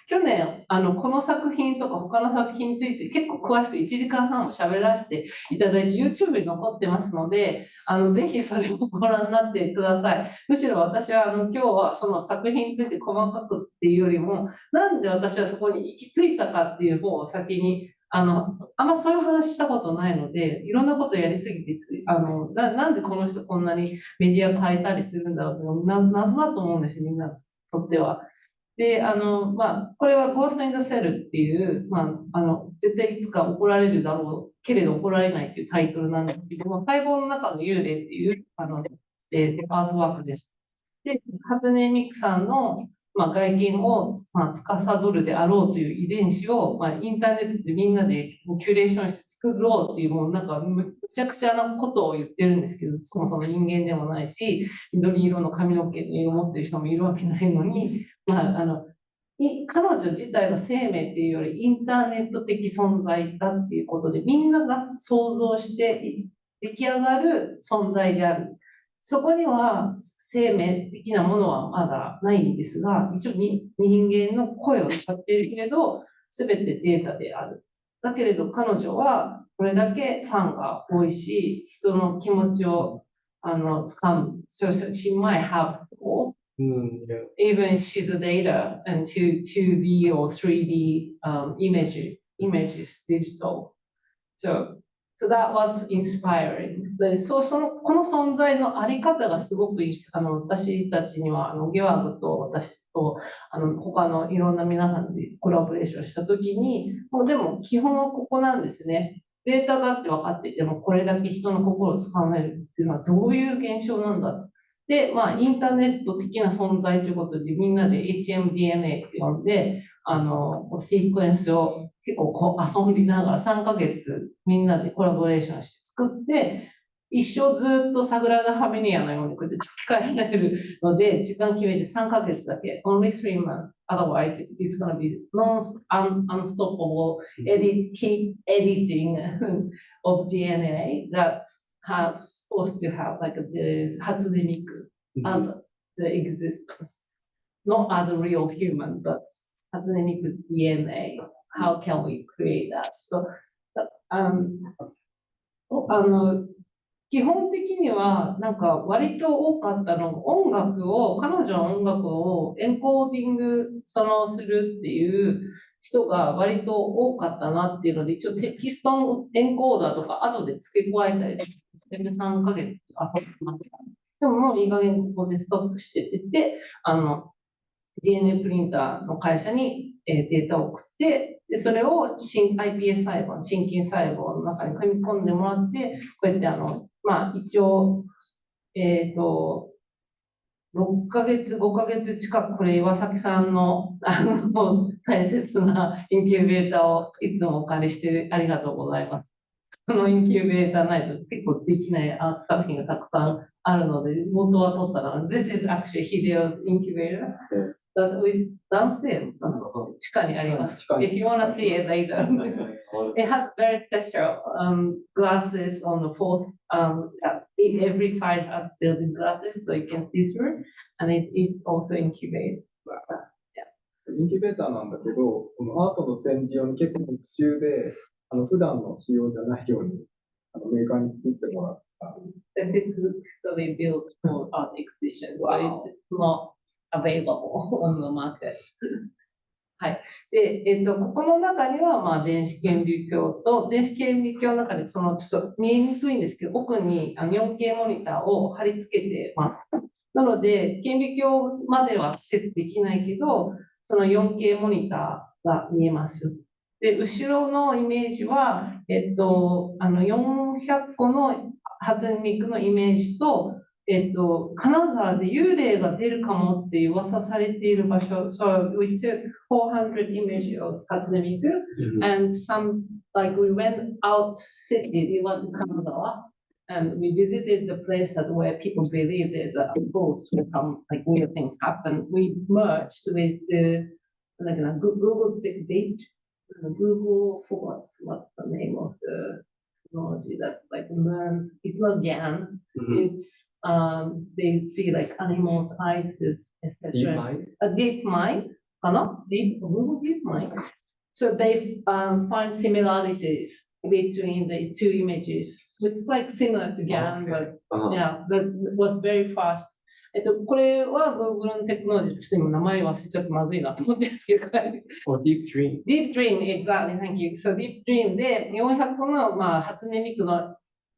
[SPEAKER 2] 去年この作品とか他の作品について結構詳しく1時間半も喋らせていただいて YouTube に残ってますので、ぜひそれをご覧になってください。むしろ私は今日はその作品について細かくっていうよりも、なんで私はそこに行き着いたかっていう方を先にあんまそういう話したことないので、いろんなことやりすぎて、なんでこの人こんなにメディア変えたりするんだろうって謎だと思うんですよ、みんなにとっては。で、これはゴースト・イン・ザ・セルっていう、絶対いつか怒られるだろうけれど怒られないっていうタイトルなんですけども、細胞の中の幽霊っていう、アートワークです。で、初音ミクさんの、外見を、司るであろうという遺伝子を、インターネットでみんなでキュレーションして作ろうっていう、もうなんかむちゃくちゃなことを言ってるんですけど、そもそも人間でもないし、緑色の髪の毛の色を持ってる人もいるわけないのに、彼女自体の生命っていうよりインターネット的存在だっていうことで、みんなが想像して出来上がる存在である。そこには生命的なものはまだないんですが、一応人間の声を使っているけれど、すべてデータである。だけれど彼女はこれだけファンが多いし、人の気持ちを掴む。So she might have
[SPEAKER 3] Yeah.
[SPEAKER 2] even she's the data and 2D or 3D images digital. So that was inspiring. で、この存在のあり方がすごく私たちには、ゲワーグと私と、他のいろんな皆さんでコラボレーションしたときに、もうでも基本はここなんですね。データだって分かっていても、これだけ人の心をつかめるっていうのはどういう現象なんだと。で、インターネット的な存在ということで、みんなで HMDNA って呼んで、シークエンスを結構こう遊びながら3ヶ月みんなでコラボレーションして作って、一生ずっとサグラダ・ファミリアのようにこうやって書き換えられるので、時間決めて3ヶ月だけ、only 3 months, otherwise it's gonna be unstoppable keep editing of DNA that has supposed to have like the hatsudemic as the existence, not as a real human, but hatsudemic DNA. How can we create that? So, 基本的には、なんか割と多かったの、彼女の音楽をエンコーディングするっていう人が割と多かったなっていうので、一応テキストエンコーダーとか後で付け加えたりして、3ヶ月でももういい加減ここでストップしてて、DNA プリンターの会社にデータを送って、でそれをiPS 細胞、心筋細胞の中に組み込んでもらって、こうやって一応、6ヶ月、5ヶ月近く、これ岩崎さんの、大切なインキュベーターをいつもお借りしてありがとうございます。このインキュベーターないと結構できないアート作品がたくさんあるので、元は取ったら、This is actually Hideo's incubator. That we downstairs, 地下にあります。If you want to see it later, it has very special glasses on the fourth. Every side has built-in glasses, so you can see through, and it's also incubated.
[SPEAKER 3] インキュベーターなんだけど、このアートの展示用に結構特注で、普段の仕様じゃないように、メーカーに作ってもらった。
[SPEAKER 2] It's specifically built for art exhibition, so it's not available on the market. はい。で、ここの中には、電子顕微鏡と、電子顕微鏡の中で、ちょっと見えにくいんですけど、奥に4K モニターを貼り付けてます。なので、顕微鏡までは設置できないけど、その 4K モニターが見えます。で、後ろのイメージは、400個の初音ミクのイメージと、金沢で幽霊が出るかもっていう噂されている場所。So we took 400 images of 初音ミク and some, like we went out city, we went to Kanagawa, and we visited the place that where people believe there's a ghost will come, like weird things happen. We merged with the, like Google date, Google forgot what the name of the technology that like learns. It's not GAN, it's they see like animals' eyes, etc.
[SPEAKER 1] Deep mind?
[SPEAKER 2] A deep mind, Google deep mind. So they find similarities between the two images. So it's like similar to GAN, but yeah, that was very fast. これは Google のテクノロジーとしても名前忘れちゃってまずいなと思ってるんですけど、
[SPEAKER 1] or deep dream.
[SPEAKER 2] Deep Dream, exactly, thank you. So Deep Dream で400の、初音ミクの、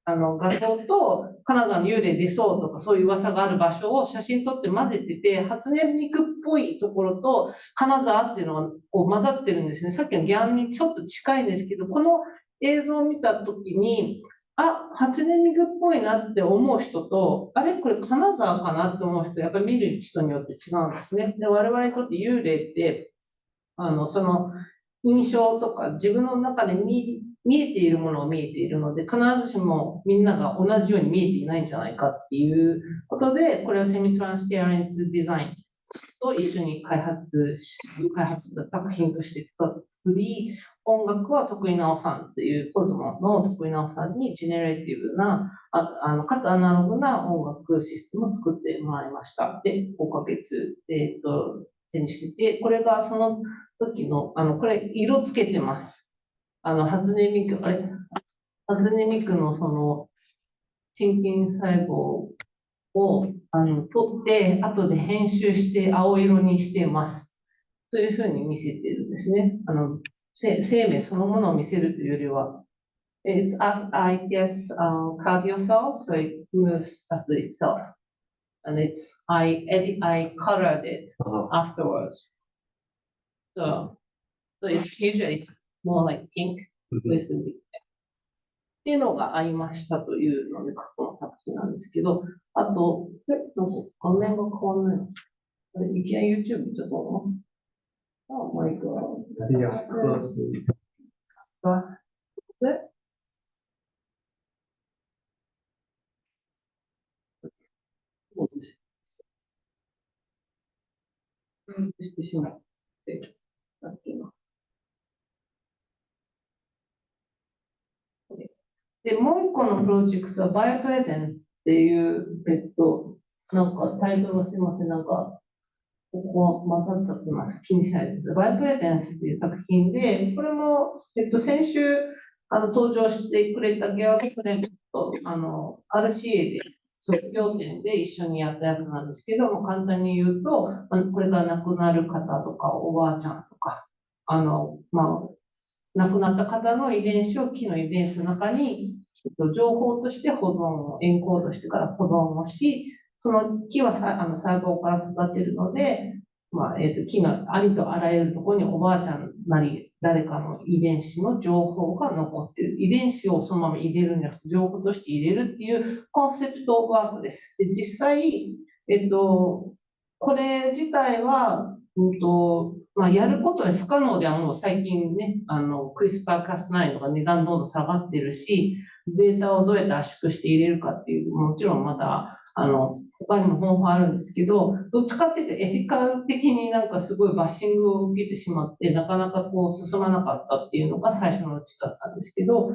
[SPEAKER 2] 画像と金沢の幽霊出そうとかそういう噂がある場所を写真撮って混ぜてて、初音ミクっぽいところと金沢っていうのがこう混ざってるんですね。さっきのギャンにちょっと近いんですけど、この映像を見たときに、初音ミクっぽいなって思う人と、あれこれ金沢かなって思う人、やっぱり見る人によって違うんですね。で、我々にとって幽霊って、その印象とか自分の中で見えているものが見えているので、必ずしもみんなが同じように見えていないんじゃないかっていうことで、これをセミトランスペアレンツデザインと一緒に開発した作品として作り、音楽は徳井直さんっていうコズモの徳井直さんにジェネレーティブな、かつアナログな音楽システムを作ってもらいました。で、5ヶ月、手にしてて、これがその時の、これ色つけてます。初音ミク、初音ミクのその心筋細胞を取って、後で編集して青色にしてます。そういうふうに見せてるんですね。生命そのものを見せるというよりは、It's, I guess, cardio cell, so it moves as itself. And I colored it afterwards. So it's usually more like pink with the big っていうのがありましたというので、過去の作品なんですけど、あと、画面が変わんないのいきなり YouTube ちょっと思う。Oh my god.
[SPEAKER 1] Yeah, close.
[SPEAKER 2] そうです。してしまって、さっきの。で、もう一個のプロジェクトは、バイオプレゼンスっていう、なんかタイトルがすいません、なんか、ここ混ざっちゃってます。気にしないです。バイオプレゼンスっていう作品で、これも、先週、登場してくれたギアブプレと、RCA で、卒業展で一緒にやったやつなんですけども、簡単に言うと、これから亡くなる方とか、おばあちゃんとか、亡くなった方の遺伝子を木の遺伝子の中に、情報として保存を、エンコードしてから保存をし、その木は細胞から育てるので、木のありとあらゆるところにおばあちゃんなり誰かの遺伝子の情報が残っている。遺伝子をそのまま入れるんじゃなくて、情報として入れるっていうコンセプトワークです。で実際、これ自体は、やることは不可能ではもう最近ね、クリスパーカス9とか値段どんどん下がってるし、データをどうやって圧縮して入れるかっていう、もちろんまだ、他にも方法あるんですけど、どっちかっていうとエティカル的になんかすごいバッシングを受けてしまって、なかなかこう進まなかったっていうのが最初のうちだったんですけど、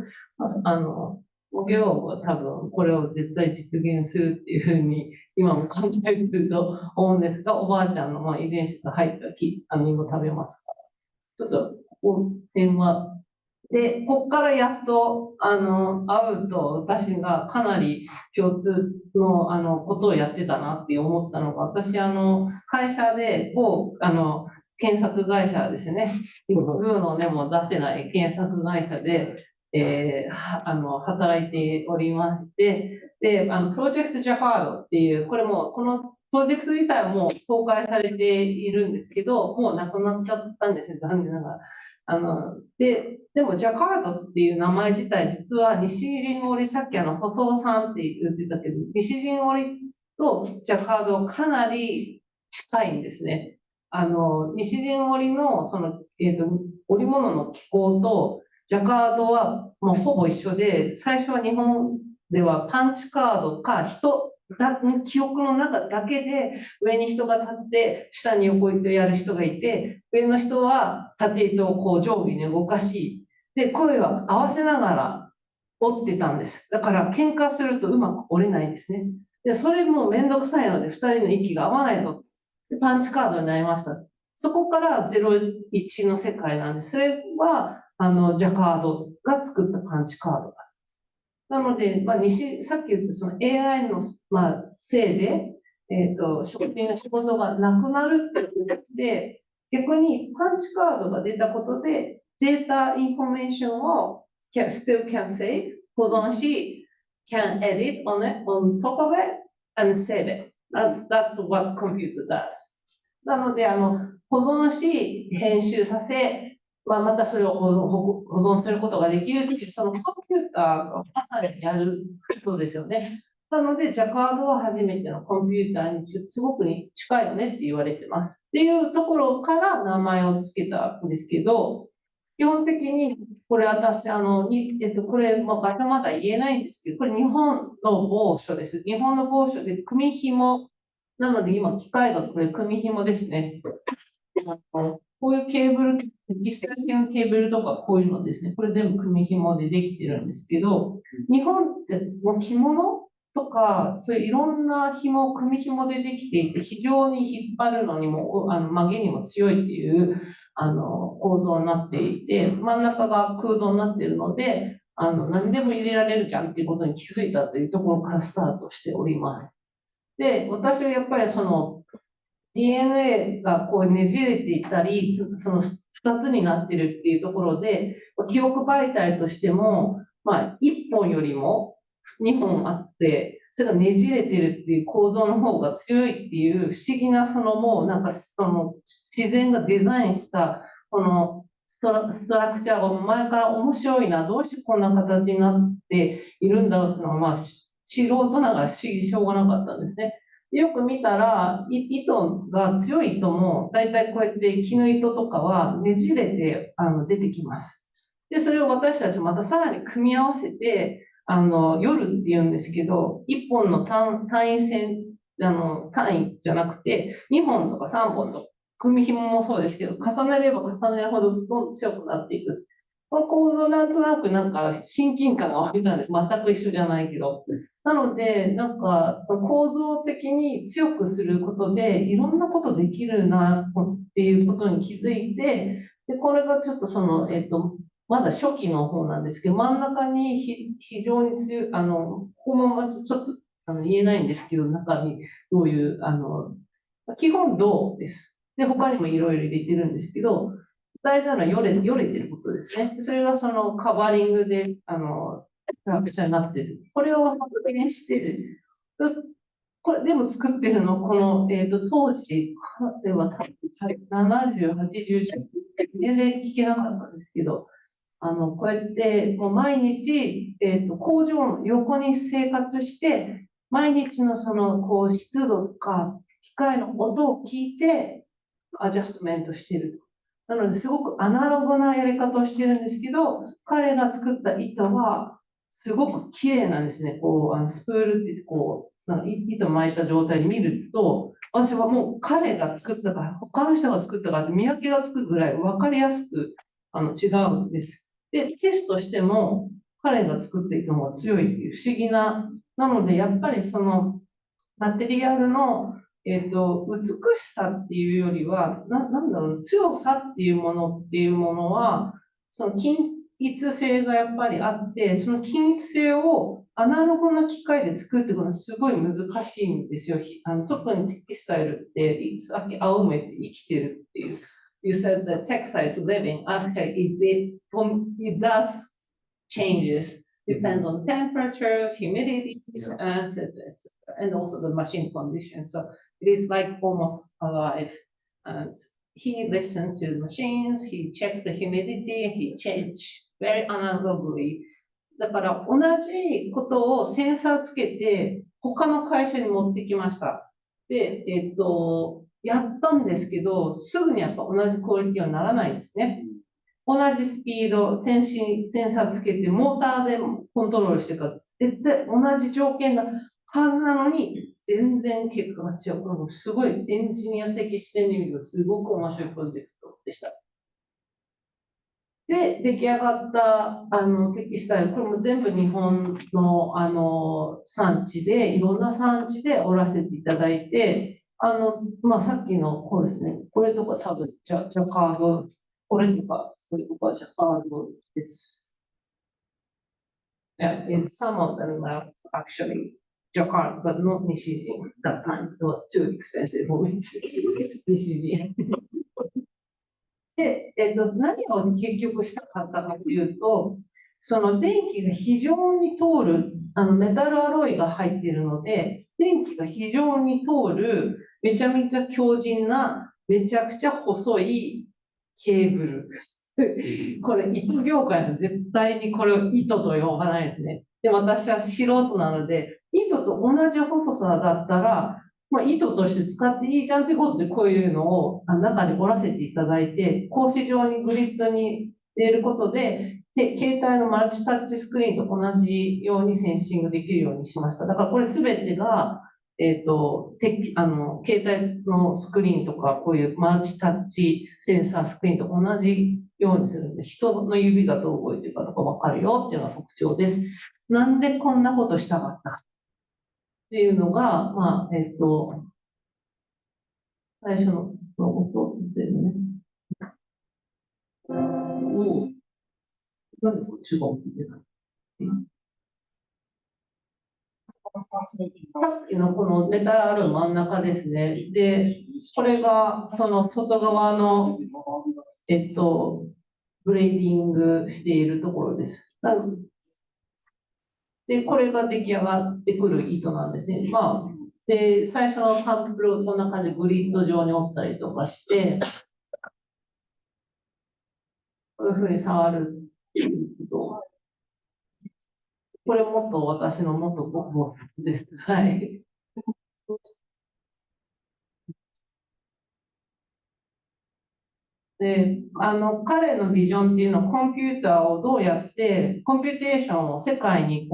[SPEAKER 2] オゲオは多分これを絶対実現するっていうふうに今も考えてると思うんですが、おばあちゃんの遺伝子が入った木、リンゴ食べますから。ちょっと、ここ点は。で、ここからやっと、会うと私がかなり共通の、ことをやってたなって思ったのが、私、会社で、検索会社ですね。グーの根も出せない検索会社で、働いておりまして、で、プロジェクトジャパードっていう、これも、このプロジェクト自体はもう公開されているんですけど、もうなくなっちゃったんですね、残念ながら。でも、ジャカードっていう名前自体、実は西陣織、さっき細尾さんって言ってたけど、西陣織とジャカードかなり近いんですね。西陣織の、織物の機構と、ジャカードはもうほぼ一緒で、最初は日本ではパンチカードか記憶の中だけで上に人が立って下に横糸をやる人がいて、上の人は縦糸をこう上下に動かし、で声を合わせながら折ってたんです。だから喧嘩するとうまく折れないんですね。でそれもめんどくさいので2人の息が合わないと。でパンチカードになりました。そこから01の世界なんです。それはジャカードが作ったパンチカードだ。なので、さっき言ったその AI の、せいで、職人の仕事がなくなるっていうやつで、逆にパンチカードが出たことで、データインフォメーションをstill can save、保存し、can edit on it, on top of it, and save it. That's what computer does. なので、保存し、編集させ、またそれを保存することができるっていう、そのコンピューターがまさにやることですよね。なので、ジャカードは初めてのコンピューターにすごく近いよねって言われてます。っていうところから名前を付けたんですけど、基本的に、これ私、これ、場所まだ言えないんですけど、これ日本の某所です。日本の某所で組紐。なので今、機械がこれ組紐ですね。こういうケーブル、テキスタイル系のケーブルとかこういうのですね。これ全部組紐でできてるんですけど、日本ってもう着物とか、そういういろんな紐、組紐でできていて、非常に引っ張るのにも、曲げにも強いっていう、構造になっていて、真ん中が空洞になっているので、何でも入れられるじゃんっていうことに気づいたというところからスタートしております。で、私はやっぱりその、DNA がこうねじれていたり、その2つになってるっていうところで、記憶媒体としても、1本よりも2本あって、それがねじれてるっていう構造の方が強いっていう不思議な、そのもうなんかその自然がデザインした、このストラクチャーが前から面白いな、どうしてこんな形になっているんだろうっていうのが、素人ながら不思議でしょうがなかったんですね。よく見たら、糸が強い糸も、だいたいこうやって絹糸とかはねじれて出てきます。で、それを私たちまたさらに組み合わせて、夜って言うんですけど、1本の単位線、単位じゃなくて、2本とか3本とか、組紐もそうですけど、重ねれば重ねるほどどんどん強くなっていく。この構造なんとなくなんか親近感が湧いたんです。全く一緒じゃないけど。なので、なんか、その構造的に強くすることで、いろんなことできるなっていうことに気づいて、で、これがちょっとその、まだ初期の方なんですけど、真ん中に非常に強い、ここもまずちょっと言えないんですけど、中にどういう、基本銅です。で、他にもいろいろ入れてるんですけど、大事なのはよれてることですね。それがそのカバリングで、ストラクチャーになってる。これを発見してる。これでも作ってるの、この、当時、では多分70、80、年齢聞けなかったんですけど、こうやってもう毎日、工場の横に生活して、毎日のその、こう、湿度とか、機械の音を聞いて、アジャストメントしてると。なので、すごくアナログなやり方をしてるんですけど、彼が作った糸は、すごく綺麗なんですね。こう、スプールって言って、こう、なんか糸巻いた状態で見ると、私はもう彼が作ったか、他の人が作ったかって見分けがつくぐらい分かりやすく違うんです。で、テストしても、彼が作った糸も強いっていう不思議な、なので、やっぱりその、マテリアルの、美しさっていうよりは、なんだろう、強さっていうものは、その均一性がやっぱりあって、その均一性をアナログな機械で作っていくのはすごい難しいんですよ。特にテキスタイルって、さっき青梅って生きてるっていう。You said that textile is living. Actually, it does changes. Depends on temperatures, humidities, and also the machine's condition. So it is like almost alive. And he listened to the machines, he checked the humidity, he changed very analogically. だから同じことをセンサーつけて他の会社に持ってきました。で、やったんですけど、すぐにやっぱ同じクオリティはならないですね。同じスピード、センサーつけて、モーターでコントロールしてるから、絶対同じ条件なはずなのに、全然結果が違う。これもすごいエンジニア的視点で見ると、すごく面白いプロジェクトでした。で、出来上がったテキスタイル、これも全部日本の産地で、いろんな産地で織らせていただいて、さっきのこうですね、これとか多分ジャカード、これとかジャカードです。Yeah, in some of them actually. Jakarta, but not Nishijin at that time. It was too expensive for me to Nishijin. で、何を結局したかったかというと、その電気が非常に通る、メタルアロイが入っているので、電気が非常に通る、めちゃめちゃ強靭な、めちゃくちゃ細いケーブル。これ、糸業界だと絶対にこれを糸と呼ばないですね。で、私は素人なので、糸と同じ細さだったら、まあ、糸として使っていいじゃんってことで、こういうのを中に折らせていただいて、格子状にグリッドに入れることで、携帯のマルチタッチスクリーンと同じようにセンシングできるようにしました。だからこれすべてが、携帯のスクリーンとか、こういうマルチタッチセンサースクリーンと同じようにするんで、人の指がどう動いてるかとかわかるよっていうのが特徴です。なんでこんなことしたかったかっていうのが、まあ、最初の音ですね。何ですか、中国聞いてない。さっきのこのメタルある真ん中ですね。で、これがその外側の、ブレーディングしているところです。で、これが出来上がってくる糸なんですね。まあ、で、最初のサンプルをこんな感じでグリッド状に折ったりとかして、こういうふうに触ると、これもっと私の元ボスです。はい。で、彼のビジョンっていうのはコンピューターをどうやって、コンピューテーションを世界に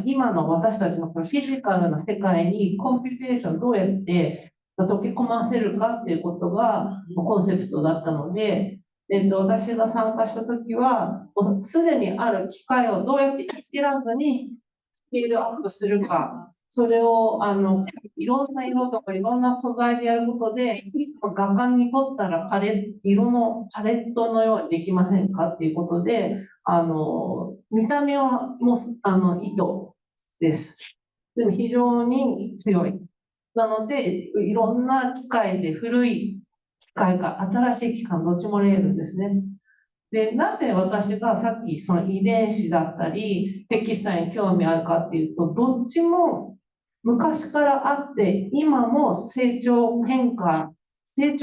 [SPEAKER 2] 今の私たちのこのフィジカルな世界にコンピューテーションをどうやって溶け込ませるかっていうことがコンセプトだったので、私が参加したときは、すでにある機械をどうやっていじらずにスケールアップするか、それをいろんな色とかいろんな素材でやることで、画家にとったら色のパレットのようにできませんかっていうことで、見た目はもう糸です。でも非常に強い。なので、いろんな機械で古い機械か新しい機械どっちも見えるんですね。で、なぜ私がさっきその遺伝子だったり、テキスタイルに興味あるかっていうと、どっちも昔からあって、今も成長変化っていう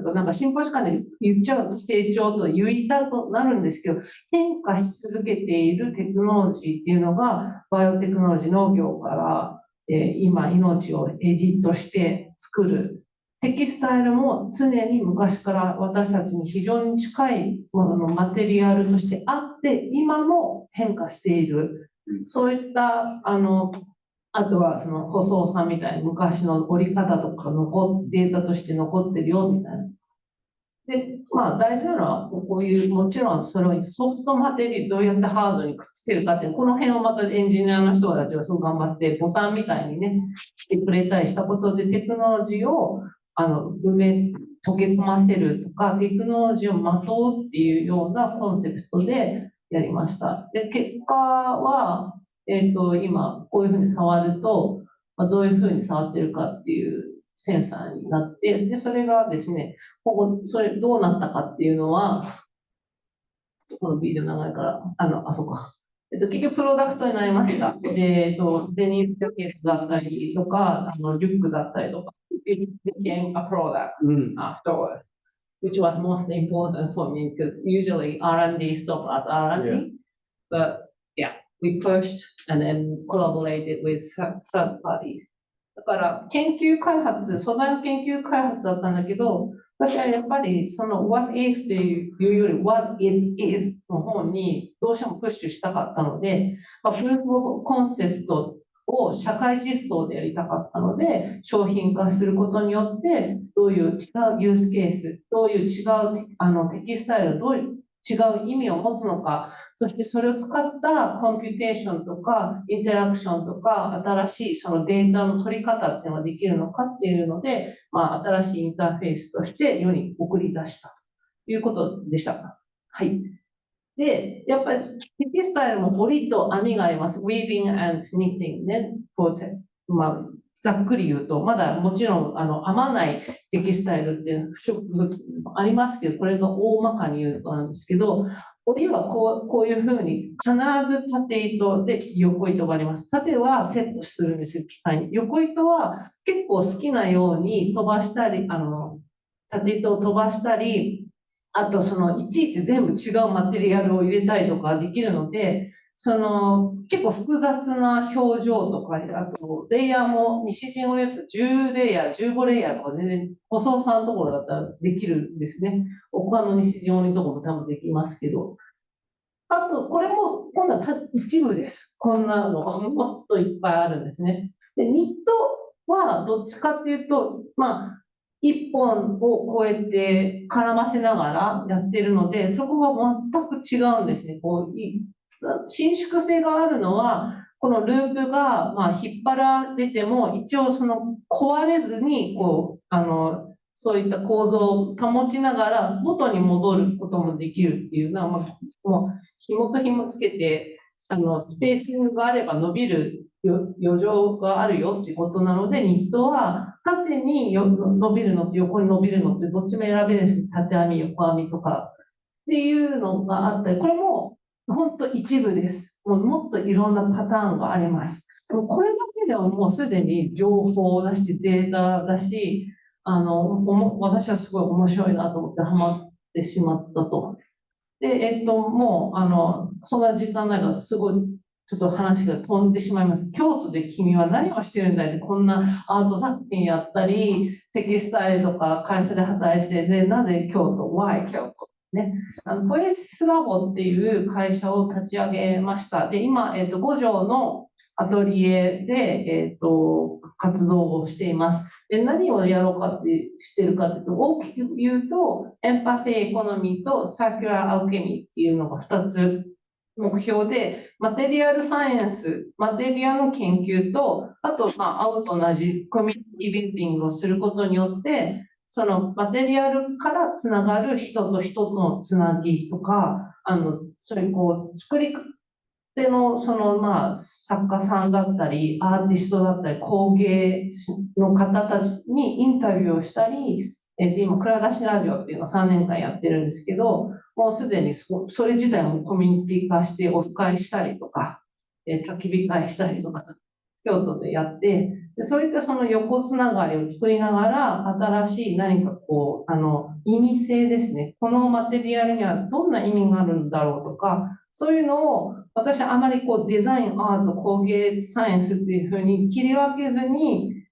[SPEAKER 2] か、なんか進歩しかで言っちゃう成長と言いたくなるんですけど、変化し続けているテクノロジーっていうのが、バイオテクノロジー農業から、今命をエディットして作るテキスタイルも常に昔から私たちに非常に近いもののマテリアルとしてあって、今も変化している。そういった、あとはその細尾さんみたいに昔の折り方とかデータとして残ってるよみたいな。で、まあ大事なのは、こういう、もちろんそれをソフトマテリアルどうやってハードにくっつけるかっていう、この辺をまたエンジニアの人たちがすごく頑張って、ボタンみたいにね、してくれたりしたことで、テクノロジーを溶け込ませるとか、テクノロジーをまとうっていうようなコンセプトでやりました。で、結果は、今、こういうふうに触ると、どういうふうに触ってるかっていうセンサーになって、で、それがですね、それどうなったかっていうのは、このビデオ長いから、そうか。結局プロダクトになりました。で、デニムジャケットだったりとか、リュックだったりとか、it became a product afterward, which was most important for me because usually R&D stop at R&D, but yeah, we pushed and then collaborated with third parties. だから研究開発、素材の研究開発だったんだけど、私はやっぱりその what if というより what it is の方にどうしてもプッシュしたかったので、プルーフコンセプトを社会実装でやりたかったので、商品化することによって、どういう違うユースケース、どういう違うテキスタイル、どういう違う意味を持つのか、そしてそれを使ったコンピューテーションとかインタラクションとか新しいそのデータの取り方っていうのができるのかっていうので、新しいインターフェースとして世に送り出したということでした。はい。で、やっぱりテキスタイルも織りと編みがあります。weaving and knitting ね。まあ、ざっくり言うと、まだもちろん編まないテキスタイルっていう不織布もありますけど、これが大まかに言うとなんですけど、織りはこういうふうに必ず縦糸で横糸があります。縦はセットするんですよ、機械に。横糸は結構好きなように飛ばしたり、縦糸を飛ばしたり、あといちいち全部違うマテリアルを入れたりとかできるので、結構複雑な表情とか、あとレイヤーも西陣織だと10レイヤー、15レイヤーとか全然細さのところだったらできるんですね。他の西陣織のところも多分できますけど。あと、これも今度は一部です。こんなのがもっといっぱいあるんですね。で、ニットはどっちかっていうと、まあ、一本をこうやって絡ませながらやってるので、そこが全く違うんですね。伸縮性があるのは、このループが、まあ、引っ張られても、一応壊れずに、そういった構造を保ちながら元に戻ることもできるっていうのは、まあ、もう紐と紐つけて、スペーシングがあれば伸びる余剰があるよっていうことなので、ニットは縦に伸びるのと横に伸びるのってどっちも選べるんです。縦編み、横編みとかっていうのがあったり、これも本当一部です。もっといろんなパターンがあります。これだけではもうすでに情報だし、データだし、私はすごい面白いなと思ってハマってしまったと。で、もう、そんな時間ないから、すごい、ちょっと話が飛んでしまいます。京都で君は何をしてるんだいって、こんなアート作品やったり、テキスタイルとか会社で働いて、で、なぜ京都 ?Why 京都ね。ポエスラボっていう会社を立ち上げました。で、今、五条のアトリエで、活動をしています。で、何をやろうかってしてるかっていうと、大きく言うと、エンパシーエコノミーとサーキュラーアルケミーっていうのが2つ目標で、マテリアルサイエンス、マテリアの研究と、あと、まあ、青と同じコミュニティビルディングをすることによって、そのマテリアルからつながる人と人のつなぎとか、そういう作り手のまあ、作家さんだったり、アーティストだったり、工芸の方たちにインタビューをしたり、今、蔵出しラジオっていうのを3年間やってるんですけど、もうすでにそれ自体もコミュニティ化してオフ会したりとか、焚き火会したりとか、京都でやって、でそういったその横つながりを作りながら、新しい何か意味性ですね。このマテリアルにはどんな意味があるんだろうとか、そういうのを私はあまりデザイン、アート、工芸、サイエンスっていうふうに切り分けずに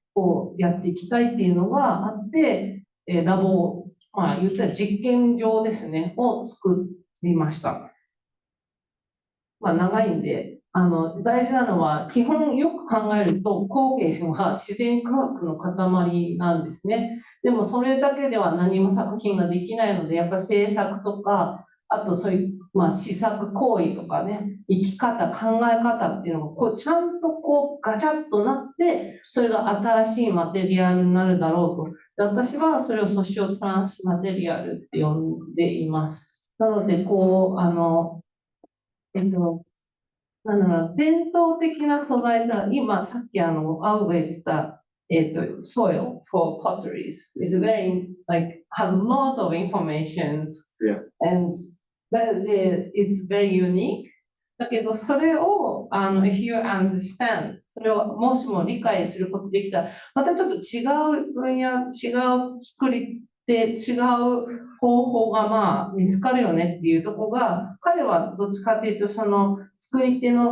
[SPEAKER 2] やっていきたいっていうのがあって、ラボ、まあ言ったら実験場ですね、を作りました。まあ長いんで、大事なのは、基本よく考えると工芸は自然科学の塊なんですね。でもそれだけでは何も作品ができないので、やっぱ制作とか、あとそういう、まあ、試作行為とかね、生き方、考え方っていうのがちゃんとガチャッとなって、それが新しいマテリアルになるだろうと。で私はそれをソシオトランスマテリアルって呼んでいます。なので、なんだろう、伝統的な素材だ、今さっきアウが言ってた、soil for potteries is very, like, has a lot of information
[SPEAKER 1] Yeah.
[SPEAKER 2] and it's very unique. だけど、それを、if you understand, それをもしも理解することできたら、またちょっと違う分野、違う作りで、違う方法がまあ見つかるよねっていうところが、彼はどっちかっていうと、作り手の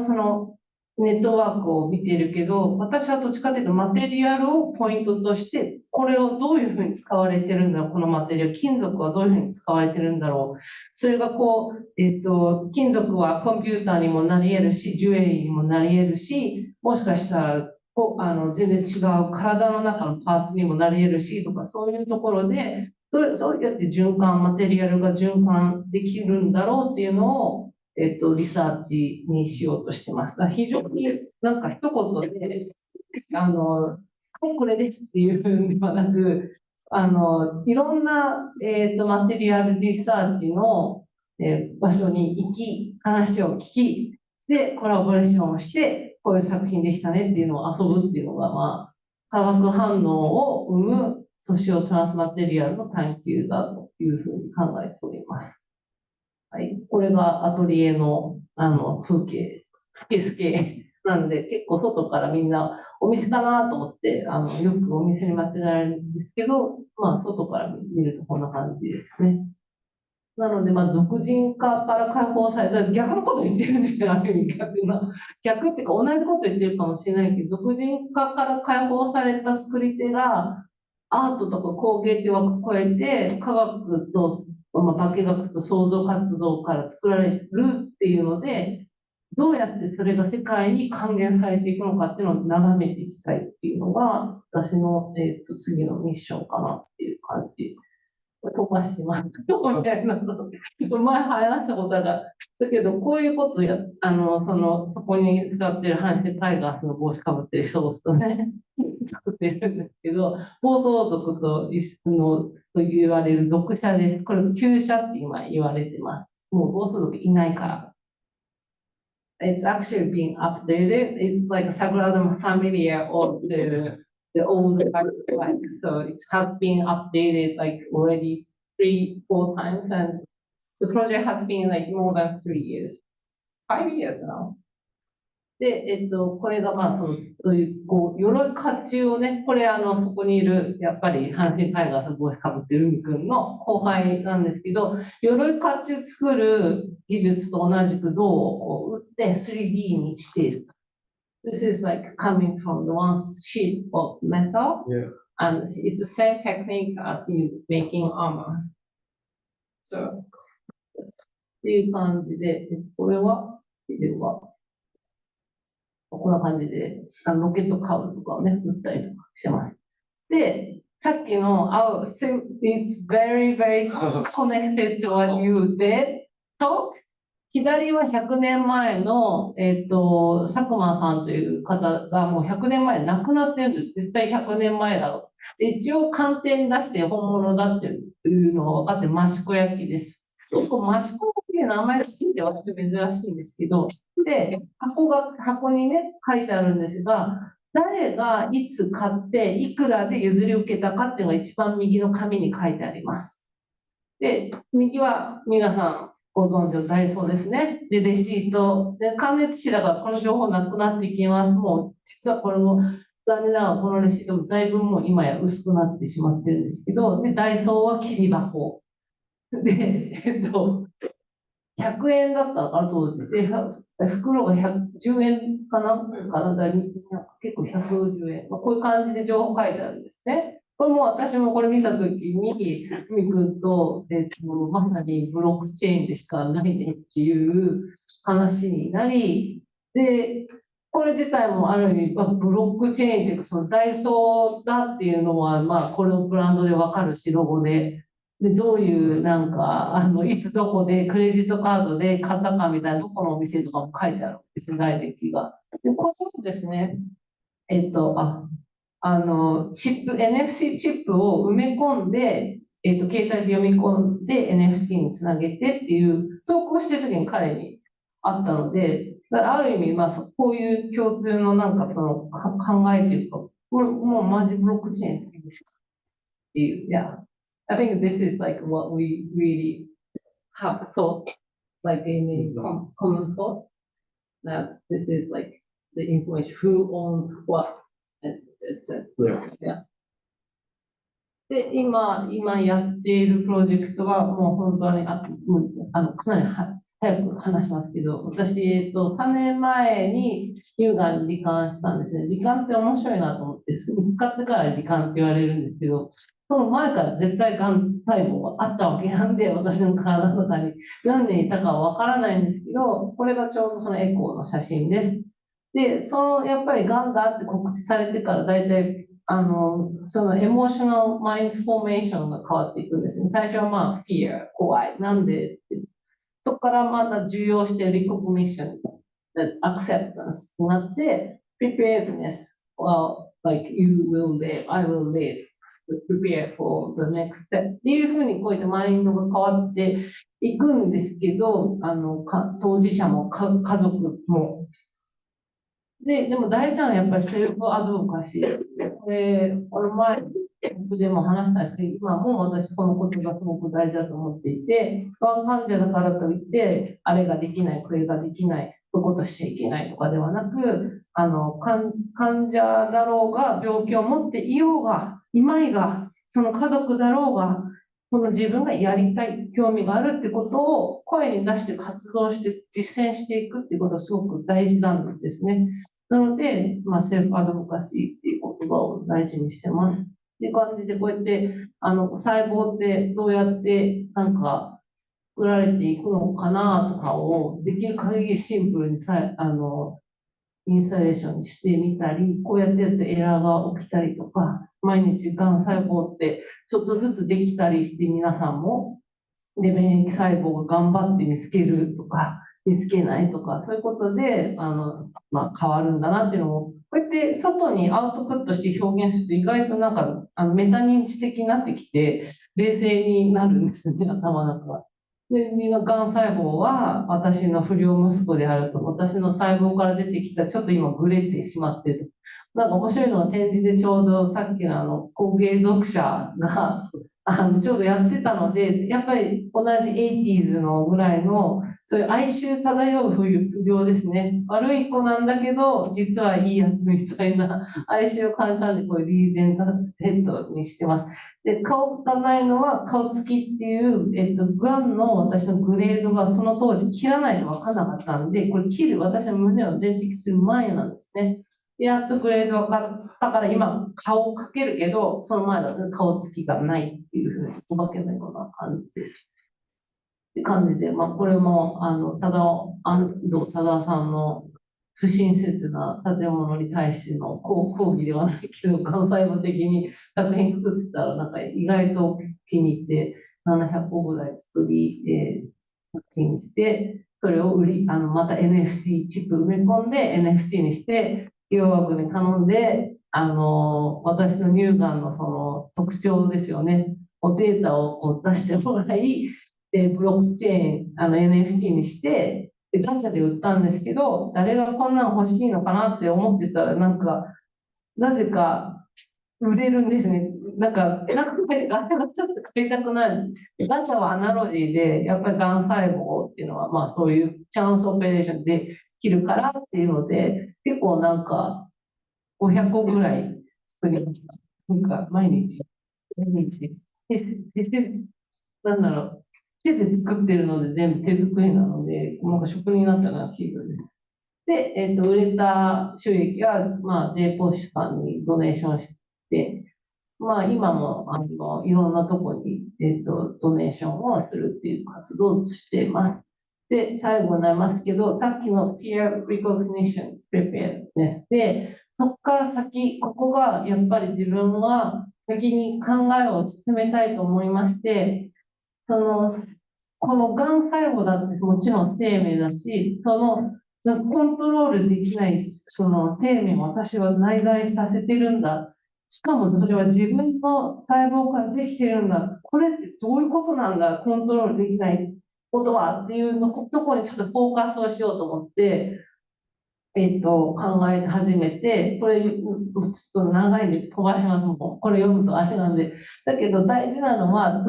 [SPEAKER 2] ネットワークを見てるけど、私はどっちかっていうとマテリアルをポイントとして、これをどういうふうに使われてるんだろう、このマテリアル、金属はどういうふうに使われてるんだろう。それが金属はコンピューターにもなり得るし、ジュエリーにもなり得るし、もしかしたら全然違う体の中のパーツにもなり得るしとか、そういうところで、そうやってマテリアルが循環できるんだろうっていうのを、リサーチにしようとしてます。だから非常になんか一言で、はい、これですっていうんではなく、いろんな、マテリアルリサーチの、
[SPEAKER 6] 場所に行き、話を聞き、で、コラボレーションをして、こういう作品でしたねっていうのを遊ぶっていうのが、まあ、化学反応を生むソシオトランスマテリアルの探求だというふうに考えております。はい、これがアトリエの、風景、スケスケなんで、結構外からみんなお店かなと思って、よくお店に間違えられるんですけど、まあ、外から見るとこんな感じですね。なので、まあ、俗人化から解放された、逆のこと言ってるんですよ、ある意味逆っていうか、同じこと言ってるかもしれないけど、俗人化から解放された作り手が、アートとか工芸って枠を超えて、科学と、まあ、化学と創造活動から作られるっていうので、どうやってそれが世界に還元されていくのかっていうのを眺めていきたいっていうのが、私の、次のミッションかなっていう感じ。飛ばしてます。みたいなの。前話したことが、だけど、こういうことや、そこに使ってる阪神タイガースの帽子かぶってる人とね、作ってるんですけど、暴走族と言われる読者です。これ、旧者って今言われてます。もう暴走族いないから。It's actually being updated. It's like a Sagrada Familia of the old artwork. So it has been updated like already 3, 4 times, and the project has been like more than 3 years, 5 years now. で、これがまあ、そういう、こう、鎧甲冑をね、これそこにいる、やっぱり、阪神タイガースの帽子かぶってる海くんの後輩なんですけど、鎧甲冑作る技術と同じく銅をこう打って 3D にしている。This is like coming from the one sheet of metal,
[SPEAKER 3] Yeah.
[SPEAKER 6] and it's the same technique as you making armor. So, っていう感じで、これは、ビデオは、こんな感じで、ロケットカウルとかをね、打ったりとかしてます。で、さっきの、it's very, very connected to what you did. と、左は100年前の、佐久間さんという方がもう100年前亡くなってるんです。絶対100年前だろう。で、一応鑑定に出して本物だっていうのが分かって、益子焼です。益子焼って名前つけて私珍しいんですけど、で、箱にね、書いてあるんですが、誰がいつ買っていくらで譲り受けたかっていうのが一番右の紙に書いてあります。で、右は皆さんご存知のダイソーですね。で、レシート。で、関熱紙だからこの情報なくなっていきます。もう、実はこれも残念ながらこのレシートもだいぶもう今や薄くなってしまってるんですけど、で、ダイソーは切り箱。で、100円だったのかな、当時。で、袋が110円かな結構110円。まあ、こういう感じで情報書いてあるんですね。これも私もこれ見たときに、みくんと、まさにブロックチェーンでしかないねっていう話になり、で、これ自体もある意味、ブロックチェーンっていうか、そのダイソーだっていうのは、まあ、これのブランドでわかるし、ロゴで。で、どういう、なんか、いつどこでクレジットカードで買ったかみたいな、どこのお店とかも書いてあるんですよ、来歴が。で、ここにですね、NFC チップを埋め込んで、携帯で読み込んで NFT につなげてっていう、そうこうしてる時に彼にあったので、だからある意味、まあ、こういう共通のなんかその考えてるか、これもうマジブロックチェーンっていう、いや。I think this is like what we really have thought, like in a common thought, that this is like the information, who owns what, etc. Yeah. で、今やっているプロジェクトはもう本当にかなり早く話しますけど、私、3年前に乳がんに罹患したんですね。罹患って面白いなと思って、見つかってから罹患って言われるんですけど、その前から絶対がん細胞があったわけなんで、私の体の中に何年いたかはわからないんですけど、これがちょうどそのエコーの写真です。で、やっぱりがんだって告知されてから大体、そのエモーショナルマインドフォーメーションが変わっていくんですね。最初はまあ、fear、怖い、なんでって。そこからまた重要して recognition、acceptance になって、preparedness、well, like you will live, I will live。prepare for the next step っていうふうにこうやってマインドが変わっていくんですけど、当事者も家族も。でも大事なのはやっぱりセルフアドボカシー。この前、僕でも話したんですけど、今も私このことがすごく大事だと思っていて、がん患者だからといって、あれができない、これができない、こういうことしちゃいけないとかではなく、患者だろうが、病気を持っていようが、いまいが、その家族だろうが、この自分がやりたい、興味があるってことを声に出して活動して実践していくっていうことがすごく大事なんですね。なので、セルフアドボカシーっていう言葉を大事にしてます。っていう感じで、こうやって、細胞ってどうやって作られていくのかなとかを、できる限りシンプルにインスタレーションにしてみたり、こうやってやるとエラーが起きたりとか、毎日がん細胞ってちょっとずつできたりして、皆さんも、で、免疫細胞が頑張って見つけるとか、見つけないとか、そういうことで、変わるんだなっていうのを、こうやって外にアウトプットして表現すると意外とメタ認知的になってきて、冷静になるんですね、頭の中が。で、がん細胞は私の不良息子であると、私の細胞から出てきた、ちょっと今グレてしまってる。面白いのが展示でちょうどさっきの工芸読者がちょうどやってたので、やっぱり同じ 80s のぐらいの、そういう哀愁漂う不良ですね。悪い子なんだけど、実はいいやつみたいな哀愁を感じたんで、こういうリーゼントヘッドにしてます。で、顔がないのは顔つきっていう、ガンの私のグレードがその当時切らないと分からなかったんで、これ切る、私の胸を全摘する前なんですね。やっとグレード分かったから今顔をかけるけど、その前だと顔つきがないっていうふうにお化けのような感じです。って感じで、これも安藤忠さんの不親切な建物に対しての抗議ではないけど、関西部的に作品作ってたら、意外と気に入って、700個ぐらい作り、作品で、それをまた NFC チップ埋め込んで NFT にして、企業枠に頼んで、私の乳がんのその特徴ですよね、データをこう出してもらい、ブロックチェーン、NFT にして、ガチャで売ったんですけど、誰がこんなの欲しいのかなって思ってたら、なぜか売れるんですね。ガチャがちょっと買いたくなるんです。ガチャはアナロジーで、やっぱりがん細胞っていうのは、そういうチャンスオペレーションで切るからっていうので、結構500個ぐらい作りました。毎日。なんだろう。手で作ってるので全部手作りなので、職人になったような気分です。で、売れた収益は、J ポッシュさんにドネーションして、今もいろんなとこに、ドネーションをするっていう活動をしています。で、最後になりますけど、さっきの peer recognition prepare ね。で、そこから先、ここがやっぱり自分は先に考えを進めたいと思いまして、このがん細胞だってもちろん生命だし、コントロールできないその生命を私は内在させてるんだ。しかもそれは自分の細胞からできてるんだ。これってどういうことなんだ、コントロールできないことはっていうところにちょっとフォーカスをしようと思って、考え始めて、これ、ちょっと長いんで飛ばします。もうこれ読むとあれなんで。だけど大事なのは、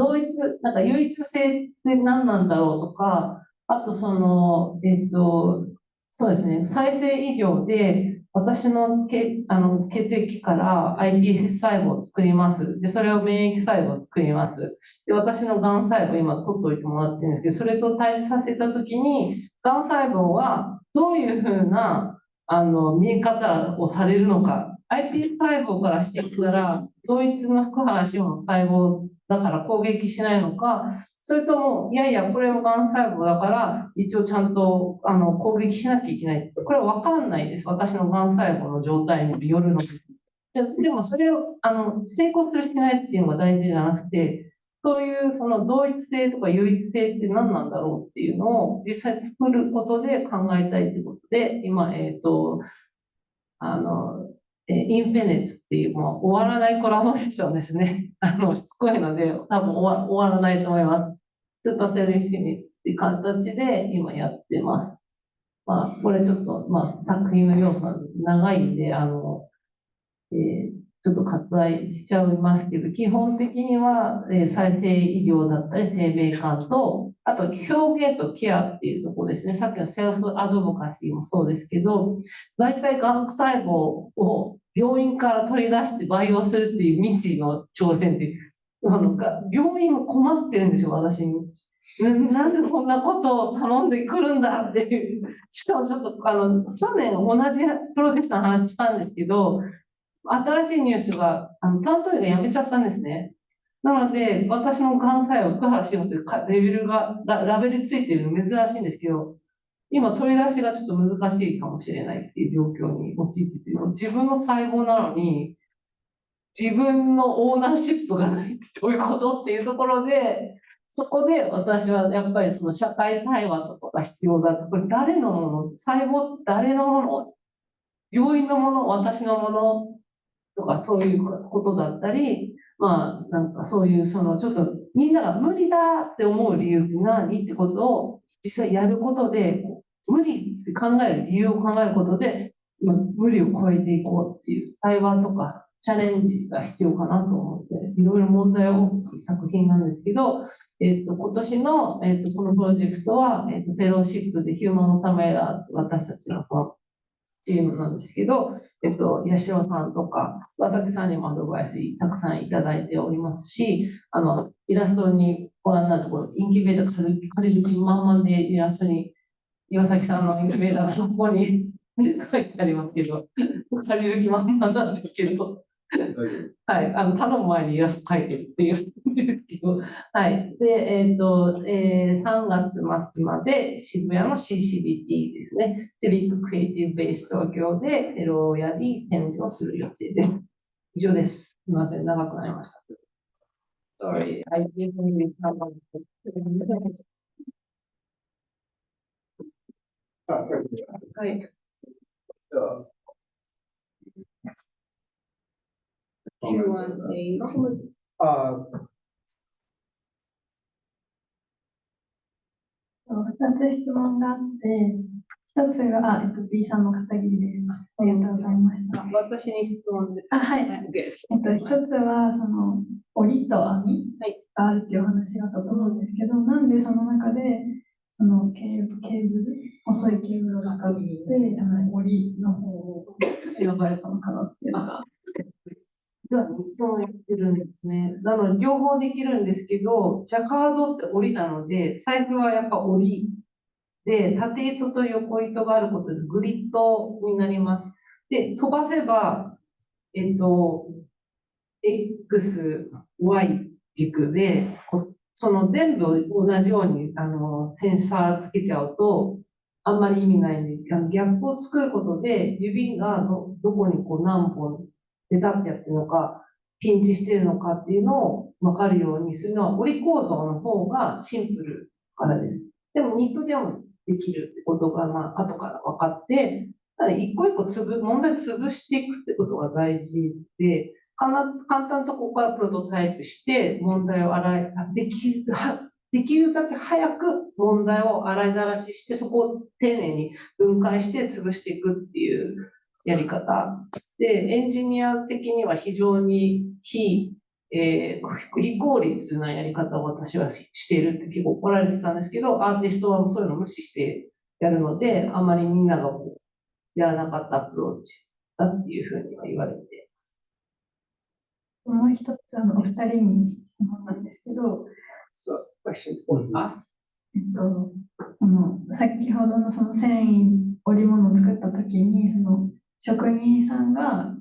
[SPEAKER 6] 唯一性って何なんだろうとか、あとそうですね、再生医療で、私の血液から iPS 細胞を作ります。で、それを免疫細胞を作ります。で、私のがん細胞、今取っておいてもらってるんですけど、それと対比させたときに、がん細胞はどういうふうな見え方をされるのか。iPS 細胞からしてきたら、同一の福原志保の細胞だから攻撃しないのか、それとも、いやいや、これはがん細胞だから、一応ちゃんと攻撃しなきゃいけない。これは分かんないです。私のがん細胞の状態によるの。でも、それを成功するしないっていうのが大事じゃなくて、そういうその同一性とか唯一性って何なんだろうっていうのを実際作ることで考えたいということで、今、インフィニットっていう、もう終わらないコラボレーションですね。しつこいので、多分終わらないと思います。ちょっとテレインフィニットっていう形で今やってます。まあ、これちょっと、まあ、作品の要素は長いんで、ちょっと割愛しちゃいますけど、基本的には、再生医療だったり、生命感と、あと表現とケアっていうところですね。さっきのセルフアドボカシーもそうですけど、大体がん細胞を病院から取り出して培養するっていう未知の挑戦って、病院も困ってるんですよ、私に。なんでこんなことを頼んでくるんだっていう。しかもちょっと、去年同じプロジェクトの話したんですけど、新しいニュースが、担当医が辞めちゃったんですね。なので、私のがん細胞、福原志保というレベルが、ラベルついてるの珍しいんですけど、今取り出しがちょっと難しいかもしれないっていう状況に陥ってて、自分の細胞なのに、自分のオーナーシップがないってどういうことっていうところで、そこで私はやっぱりその社会対話とかが必要だと。これ誰のもの、細胞誰のもの、病院のもの、私のもの、とかそういうことだったり、まあなんかそういうそのちょっとみんなが無理だって思う理由って何ってことを実際やることで、無理って考える理由を考えることで、まあ、無理を超えていこうっていう対話とかチャレンジが必要かなと思って、いろいろ問題大きい作品なんですけど、今年の、このプロジェクトは、フェローシップでヒューマンのためだって私たちのそのチームなんですけど、八代さんとか、渡辺さんにもアドバイスたくさんいただいておりますし、イラストにご覧になるところ、インキュベーター借りる気満々でイラストに、岩崎さんのインキュベーターがここに書いてありますけど、借りる気満々なんですけど、はい、頼む前にイラスト描いてるっていうんですけど、はい。で、3月末まで渋谷の CCBT ですね。で、ビッグクリエイティブベース東京でフェローやり展示をする予定です。以上です。すみません、長くなりました。Sorry, I didn't really have a- はい。Q&A
[SPEAKER 5] 2つ質問があって、1つが、B さんの片桐です。ありがとうございました。
[SPEAKER 6] 私に質問です。
[SPEAKER 5] はい。
[SPEAKER 6] OK です
[SPEAKER 5] 1つは、その、織と編みがあるっていう話があったと思うんですけど、なんでその中で、そのケーブル、細いケーブルを使って、織の方を選ばれたのかなっていうのが。
[SPEAKER 6] 実は日本やってるんですね。なので、両方できるんですけど、ジャカードって織なので、最初はやっぱ織で、縦糸と横糸があることでグリッドになります。で、飛ばせば、X、Y 軸で、その全部同じようにセンサーつけちゃうと、あんまり意味ないんで、ギャップを作ることで、指がどこにこう何本ペタってやってるのか、ピンチしてるのかっていうのを分かるようにするのは、織り構造の方がシンプルからです。でもニットでもできるってことが、まあ、後から分かって、ただ一個一個問題を潰していくってことが大事で、簡単なところからプロトタイプして問題をできるだけ早く問題を洗いざらしして、そこを丁寧に分解して潰していくっていうやり方で、エンジニア的には非常に非効率なやり方を私はしているって結構怒られてたんですけど、アーティストはそういうのを無視してやるので、あまりみんながやらなかったアプローチだっていうふうには言われて。
[SPEAKER 5] もう一つ、お二人に質問なんですけど、先ほどのその繊維織物を作った時に、その職人さんが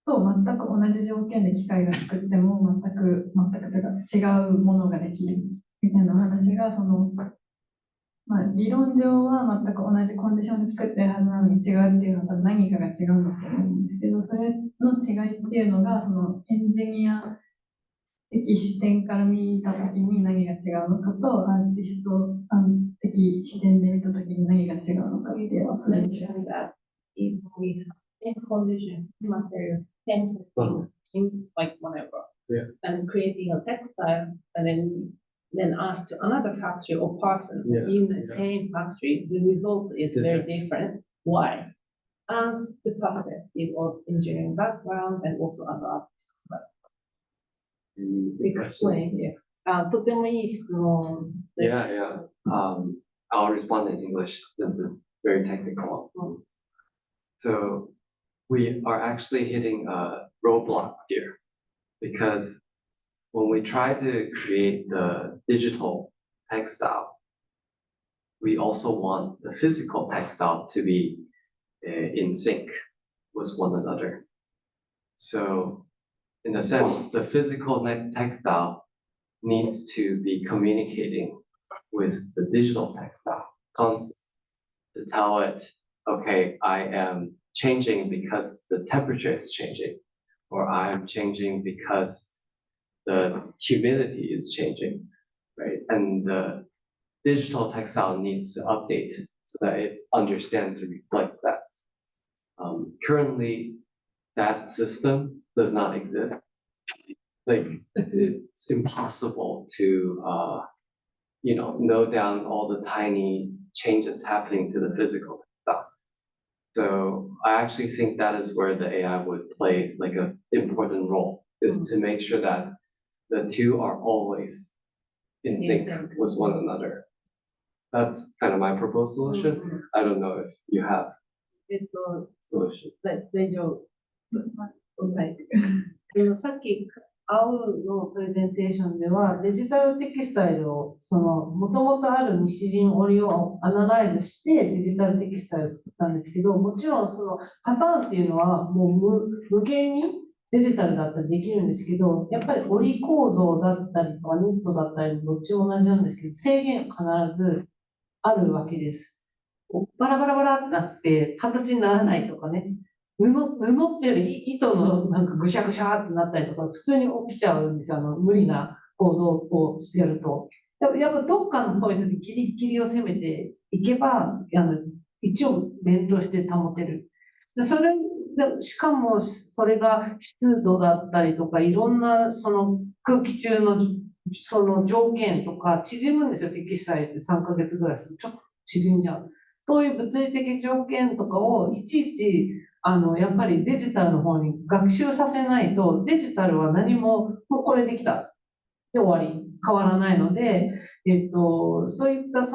[SPEAKER 5] と全く同じ条件で機械が作っても全くというか違うものができるみたいな話が、その、まあ、理論上は全く同じコンディションで作ってるはずなのに違うっていうのは何かが違うんだと思うんですけど、それの違いっていうのが、そのエンジニア的視点から見たときに何が違うのかと、アーティスト的視点で見たときに何が違うのかっていうのを
[SPEAKER 2] in condition, material, same in like whatever.
[SPEAKER 3] Yeah.
[SPEAKER 2] And creating a textile and then ask to another factory or person in the same factory, the result is very different. Why? And the perspective of engineering background and also other artists. Explain, yeah. とてもいい質問です。
[SPEAKER 1] Yeah. I'll respond in English. This is very technical. So we are actually hitting a roadblock here because when we try to create the digital textile, we also want the physical textile to be in sync with one another. So in a sense, the physical textile needs to be communicating with the digital textile, comes to tell it, okay, I am changing because the temperature is changing, or I am changing because the humidity is changing, right? And the digital textile needs to update so that it understands and reflects that. Currently, that system does not exist. Like, it's impossible to, note down all the tiny changes happening to the physical stuff. So I actually think that is where the AI would play like an important role, is to make sure that the two are always in sync with one another. That's kind of my proposed solution. I don't know if you have solution.
[SPEAKER 2] 大丈夫。はい。さっき、アウのプレゼンテーションでは、デジタルテキスタイルを、もともとある西陣織をアナライズして、デジタルテキスタイルを作ったんですけど、もちろんそのパターンっていうのは、もう無限にデジタルだったりできるんですけど、やっぱり織り構造だったりとか、ニットだったり、どっちも同じなんですけど、制限必ずあるわけです。バラバラバラってなって、形にならないとかね。布っていうより糸のなんかぐしゃぐしゃってなったりとか、普通に起きちゃうんですよ。無理な構造をやると。やっぱどっかのポイントでギリギリを攻めていけば、一応連動して保てる。しかもそれが湿度だったりとか、いろんなその空気中のその条件とか縮むんですよ。テキスタイルって3ヶ月ぐらいするとちょっと縮んじゃう。そういう物理的条件とかをいちいちやっぱりデジタルの方に学習させないと、デジタルは何も、もうこれできた。で終わり。変わらないので、そういった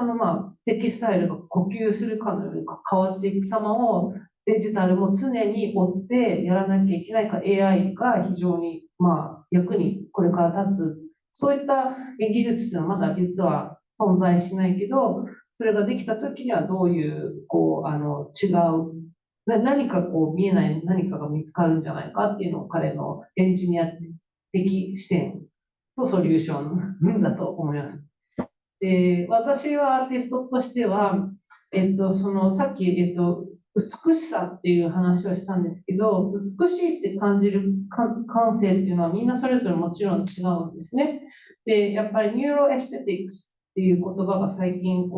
[SPEAKER 2] テキスタイルが呼吸するかのように変わっていく様をデジタルも常に追ってやらなきゃいけないから AI が非常に役にこれから立つ。そういった技術っていうのはまだ実は存在しないけど、それができた時にはどういう違う何か見えない何かが見つかるんじゃないかっていうのを彼のエンジニア的視点とソリューションだと思います。で、私はアーティストとしては、さっき、美しさっていう話をしたんですけど、美しいって感じる感性っていうのはみんなそれぞれもちろん違うんですね。で、やっぱりニューロエステティクスっていう言葉が最近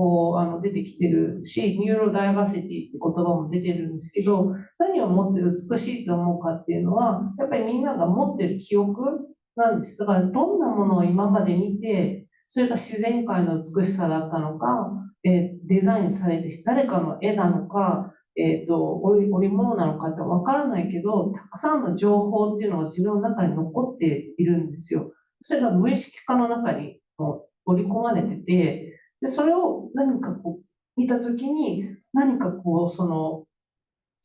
[SPEAKER 2] 出てきてるし、ニューロダイバーシティって言葉も出てるんですけど、何をもって美しいと思うかっていうのは、やっぱりみんなが持ってる記憶なんです。だからどんなものを今まで見て、それが自然界の美しさだったのか、デザインされて誰かの絵なのか、織物なのかってわからないけど、たくさんの情報っていうのが自分の中に残っているんですよ。それが無意識化の中に織り込まれてて、でそれを何か見たときに、何か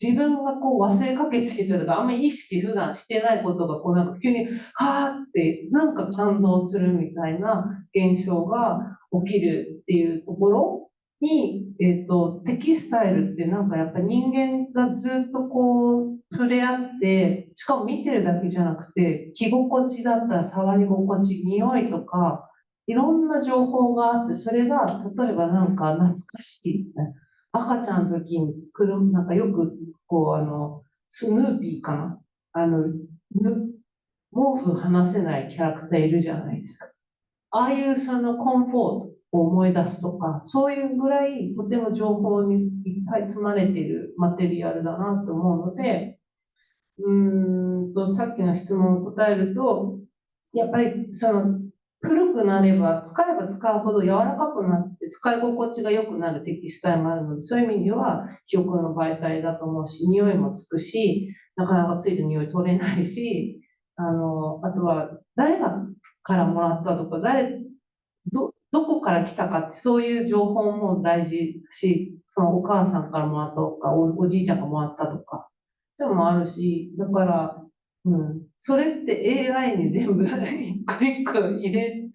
[SPEAKER 2] 自分が忘れかけていたとか、あんまり意識普段してないことがなんか急に、はーってなんか感動するみたいな現象が起きるっていうところに、テキスタイルってなんかやっぱり人間がずっと触れ合って、しかも見てるだけじゃなくて、着心地だったら触り心地、匂いとか、いろんな情報があって、それが例えばなんか懐かしい。赤ちゃんの時になんかよくスヌーピーかな毛布離せないキャラクターいるじゃないですか。ああいうそのコンフォート、
[SPEAKER 6] を思い出すとか、そういうぐらいとても情報にいっぱい積まれているマテリアルだなと思うので、さっきの質問を答えると、やっぱりその古くなれば使えば使うほど柔らかくなって使い心地が良くなるテキスタイルもあるので、そういう意味では記憶の媒体だと思うし、匂いもつくし、なかなかついた匂い取れないし、あとは誰がからもらったとか、どこから来たかってそういう情報も大事だし、そのお母さんからもらったとか、おじいちゃんがもらったとか、でもあるし、だから、それって AI に全部一個一個入れ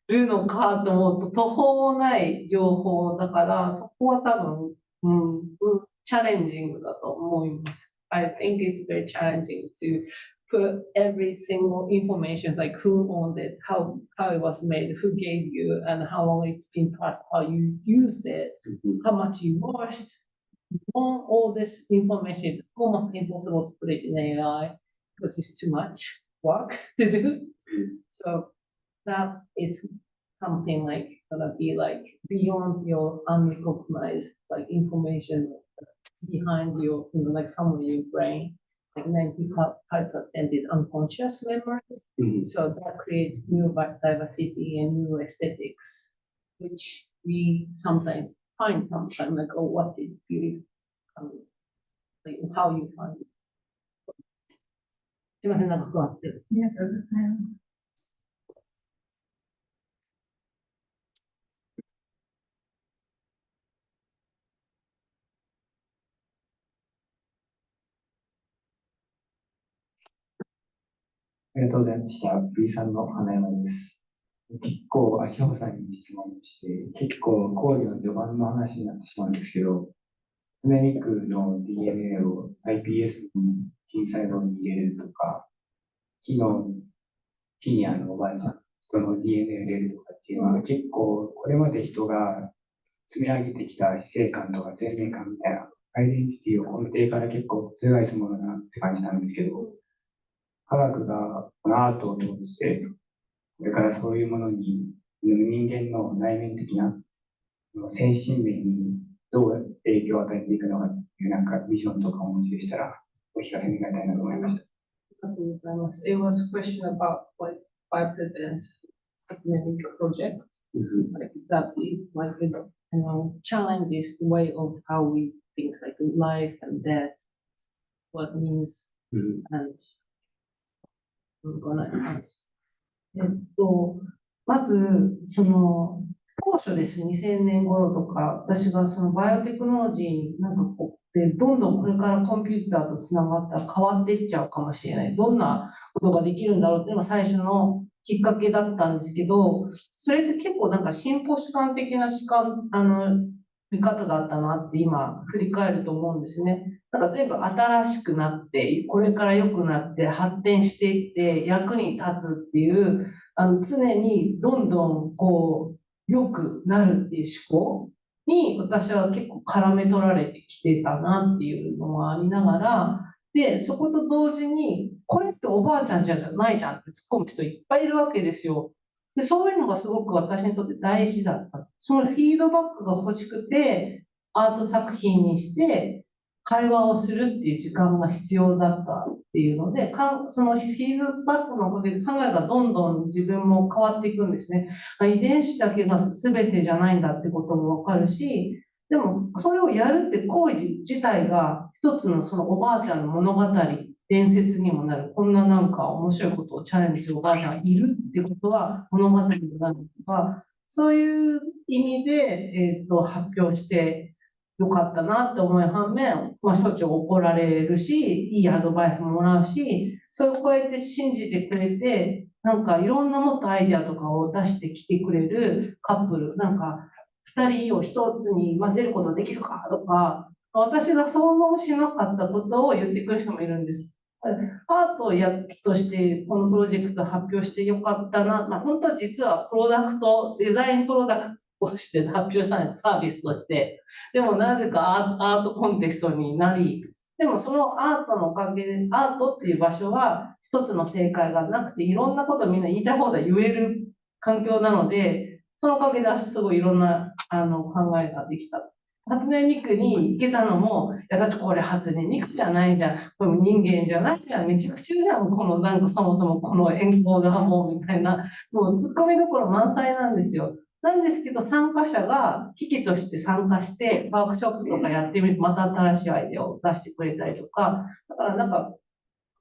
[SPEAKER 6] るのかと思うと途方もない情報だから、そこは多分、チャレンジングだと思います。I think it's very challenging to put every single information, like who owned it, how it was made, who gave you, and how long it's been passed, how you used it, how much you washed. All this information is almost impossible to put it in AI because it's too much work to do. So that is something like gonna be like beyond your unrecognized like information behind your, like somewhere in your brain. Like 95% is unconscious memory. So that creates new diversity and new aesthetics, which we sometimes find sometimes like, oh, what is beauty? Like how you find it. すみません、なんか加わってる。
[SPEAKER 5] ありがとうございます。
[SPEAKER 7] ありがとうございました。V さんの花山です。結構、志保さんに質問して、結構、考慮の序盤の話になってしまうんですけど、骨肉の DNA を iPS の筋細胞に入れるとか、木におばあちゃん、人の DNA を入れるとかっていうのは、結構、これまで人が積み上げてきた死生観とか天命観みたいな、アイデンティティを根底から結構覆すものだなって感じなんですけど、科学がこのアートを通して、これからそういうものに人間の内面的な精神面にどう影響を与えていくのかっていうなんかビジョンとかお持ちでしたらお聞かせ願いたいなと思いました。
[SPEAKER 2] It was a question about like 5% academic project, like that is like challenges the way of how we think like life and death, what means, and I'm gonna answer.
[SPEAKER 6] まず、当初です、2000年頃とか、私がそのバイオテクノロジーになんかで、どんどんこれからコンピューターとつながったら変わっていっちゃうかもしれない。どんなことができるんだろうっていうのが最初のきっかけだったんですけど、それって結構なんか進歩主観的な見方だったなって今振り返ると思うんですね。なんか全部新しくなって、これから良くなって発展していって役に立つっていう、常にどんどん良くなるっていう思考に私は結構絡め取られてきてたなっていうのもありながら、で、そこと同時に、これっておばあちゃんじゃないじゃんって突っ込む人いっぱいいるわけですよ。で、そういうのがすごく私にとって大事だった。そのフィードバックが欲しくて、アート作品にして会話をするっていう時間が必要だったっていうので、そのフィードバックのおかげで考えがどんどん自分も変わっていくんですね。遺伝子だけが全てじゃないんだってこともわかるし、でもそれをやるって行為自体が一つのそのおばあちゃんの物語、伝説にもなる。こんななんか面白いことをチャレンジするおばあちゃんがいるってことは物語になるとか、そういう意味で、発表してよかったなって思い反面、しょっちゅう怒られるし、いいアドバイスももらうし、それを超えて信じてくれて、なんかいろんなもっとアイデアとかを出してきてくれるカップル、なんか二人を一つに混ぜることできるかとか、私が想像しなかったことを言ってくる人もいるんです。アートをとしてこのプロジェクト発表してよかったな。本当は実はデザインプロダクトとして発表したんです。サービスとして。でもなぜかアートコンテストになり、でもそのアートのおかげで、アートっていう場所は一つの正解がなくて、いろんなことみんな言いたい放題言える環境なので、そのおかげですごいいろんな考えができた。初音ミクに行けたのも、いやだってこれ初音ミクじゃないじゃん。これ人間じゃないじゃん。めちゃくちゃじゃん。このなんかそもそもこのエンコーダーもみたいな、もう突っ込みどころ満載なんですよ。なんですけど、参加者が機器として参加して、ワークショップとかやってみると、また新しいアイデアを出してくれたりとか、だからなんか、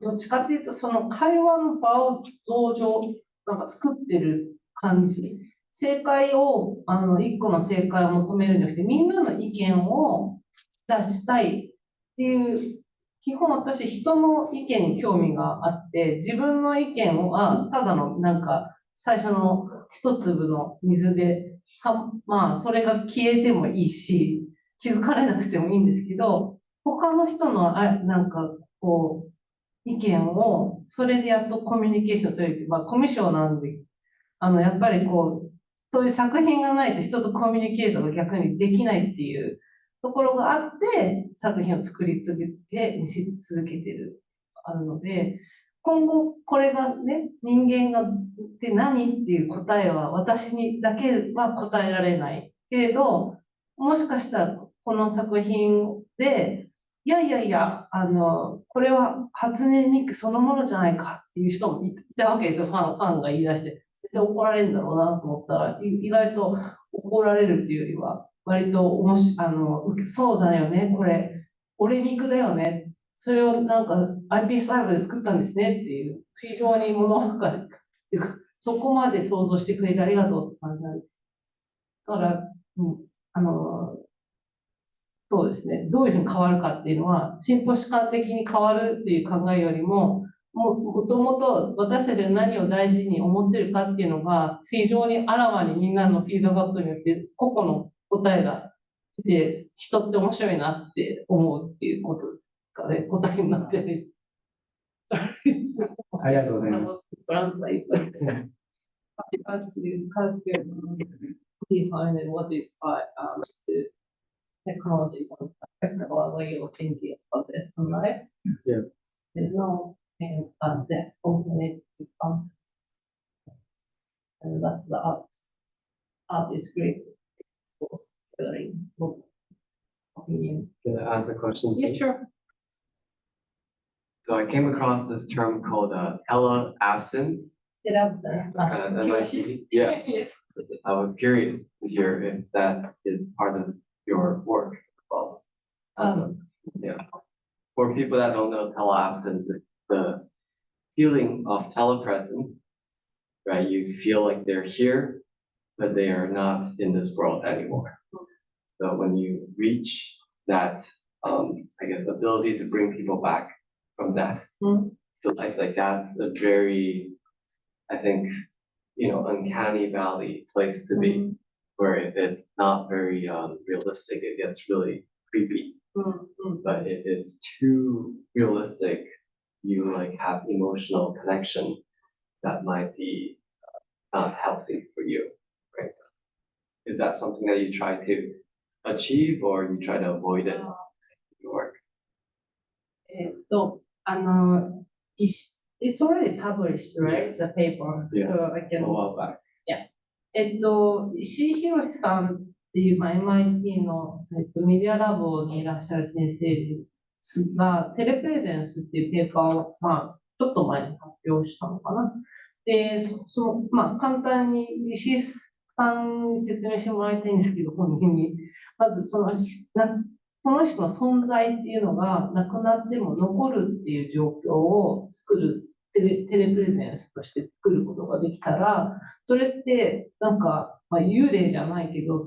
[SPEAKER 6] どっちかっていうと、その会話の場を増上、なんか作ってる感じ。正解を、一個の正解を求めるんじゃなくて、みんなの意見を出したいっていう、基本私、人の意見に興味があって、自分の意見は、ただのなんか、最初の一粒の水で、まあ、それが消えてもいいし、気づかれなくてもいいんですけど、他の人の、なんか、こう、意見を、それでやっとコミュニケーションを取れるって、まあ、コミュ障なんで、やっぱりこう、そういう作品がないと人とコミュニケートが逆にできないっていうところがあって、作品を作り続けて、見せ続けてる、あるので、今後これがね、人間がって何っていう答えは私にだけは答えられないけれど、もしかしたらこの作品で、いやいやいや、これは初音ミクそのものじゃないかっていう人もいたわけですよ、ファンが言い出して。絶対怒られるんだろうなと思ったら、意外と怒られるっていうよりは、割とそうだよね、これ、俺ミクだよね。それをなんか IP5 で作ったんですねっていう、非常に物分かりっていうか、そこまで想像してくれてありがとうって感じなんです。だから、うん、そうですね。どういうふうに変わるかっていうのは、進歩主観的に変わるっていう考えよりも、もともと私たちが何を大事に思ってるかっていうのが、非常にあらわにみんなのフィードバックによって個々の答えが来て、人って面白いなって思うっていうことがね、答えになってるんです。
[SPEAKER 7] ありがとうございます。
[SPEAKER 2] Define what is technology technical way of thinking about it in life.
[SPEAKER 3] Yeah.
[SPEAKER 2] There's no depth of it to come. And that's the art. Art is great for gathering opinion.
[SPEAKER 1] Can I ask a question?
[SPEAKER 2] Yeah, sure.
[SPEAKER 1] So I came across this term called Ella absent.
[SPEAKER 2] It up there.
[SPEAKER 1] Yeah,
[SPEAKER 2] Yes.
[SPEAKER 1] I was curious to hear if that is part of your work. Well, yeah. For people that don't know teleabsence, it's the feeling of telepresence, right? You feel like they're here, but they are not in this world anymore. So when you reach that, I guess, ability to bring people back from that, to like that's a very, I think, uncanny valley place to be, where if it's not very realistic, it gets really creepy. But if it's too realistic, you like have emotional connection that might be not healthy for you, right? Is that something that you try to achieve or you try to avoid it in your work?
[SPEAKER 2] It's already published, right? The paper.
[SPEAKER 1] Yeah.
[SPEAKER 2] So I can.
[SPEAKER 1] A while back.
[SPEAKER 2] 石井宏さんっていう、MIT の、メディアラボにいらっしゃる先生が、テレプレゼンスっていうペーパーを、ちょっと前に発表したのかな。で、簡単に石井さんに説明してもらいたいんですけど、本人に。まず、その人の存在っていうのが、なくなっても残るっていう状況を作る。テレプレゼンスとして作ることができたら、それってなんか、幽霊じゃないけど、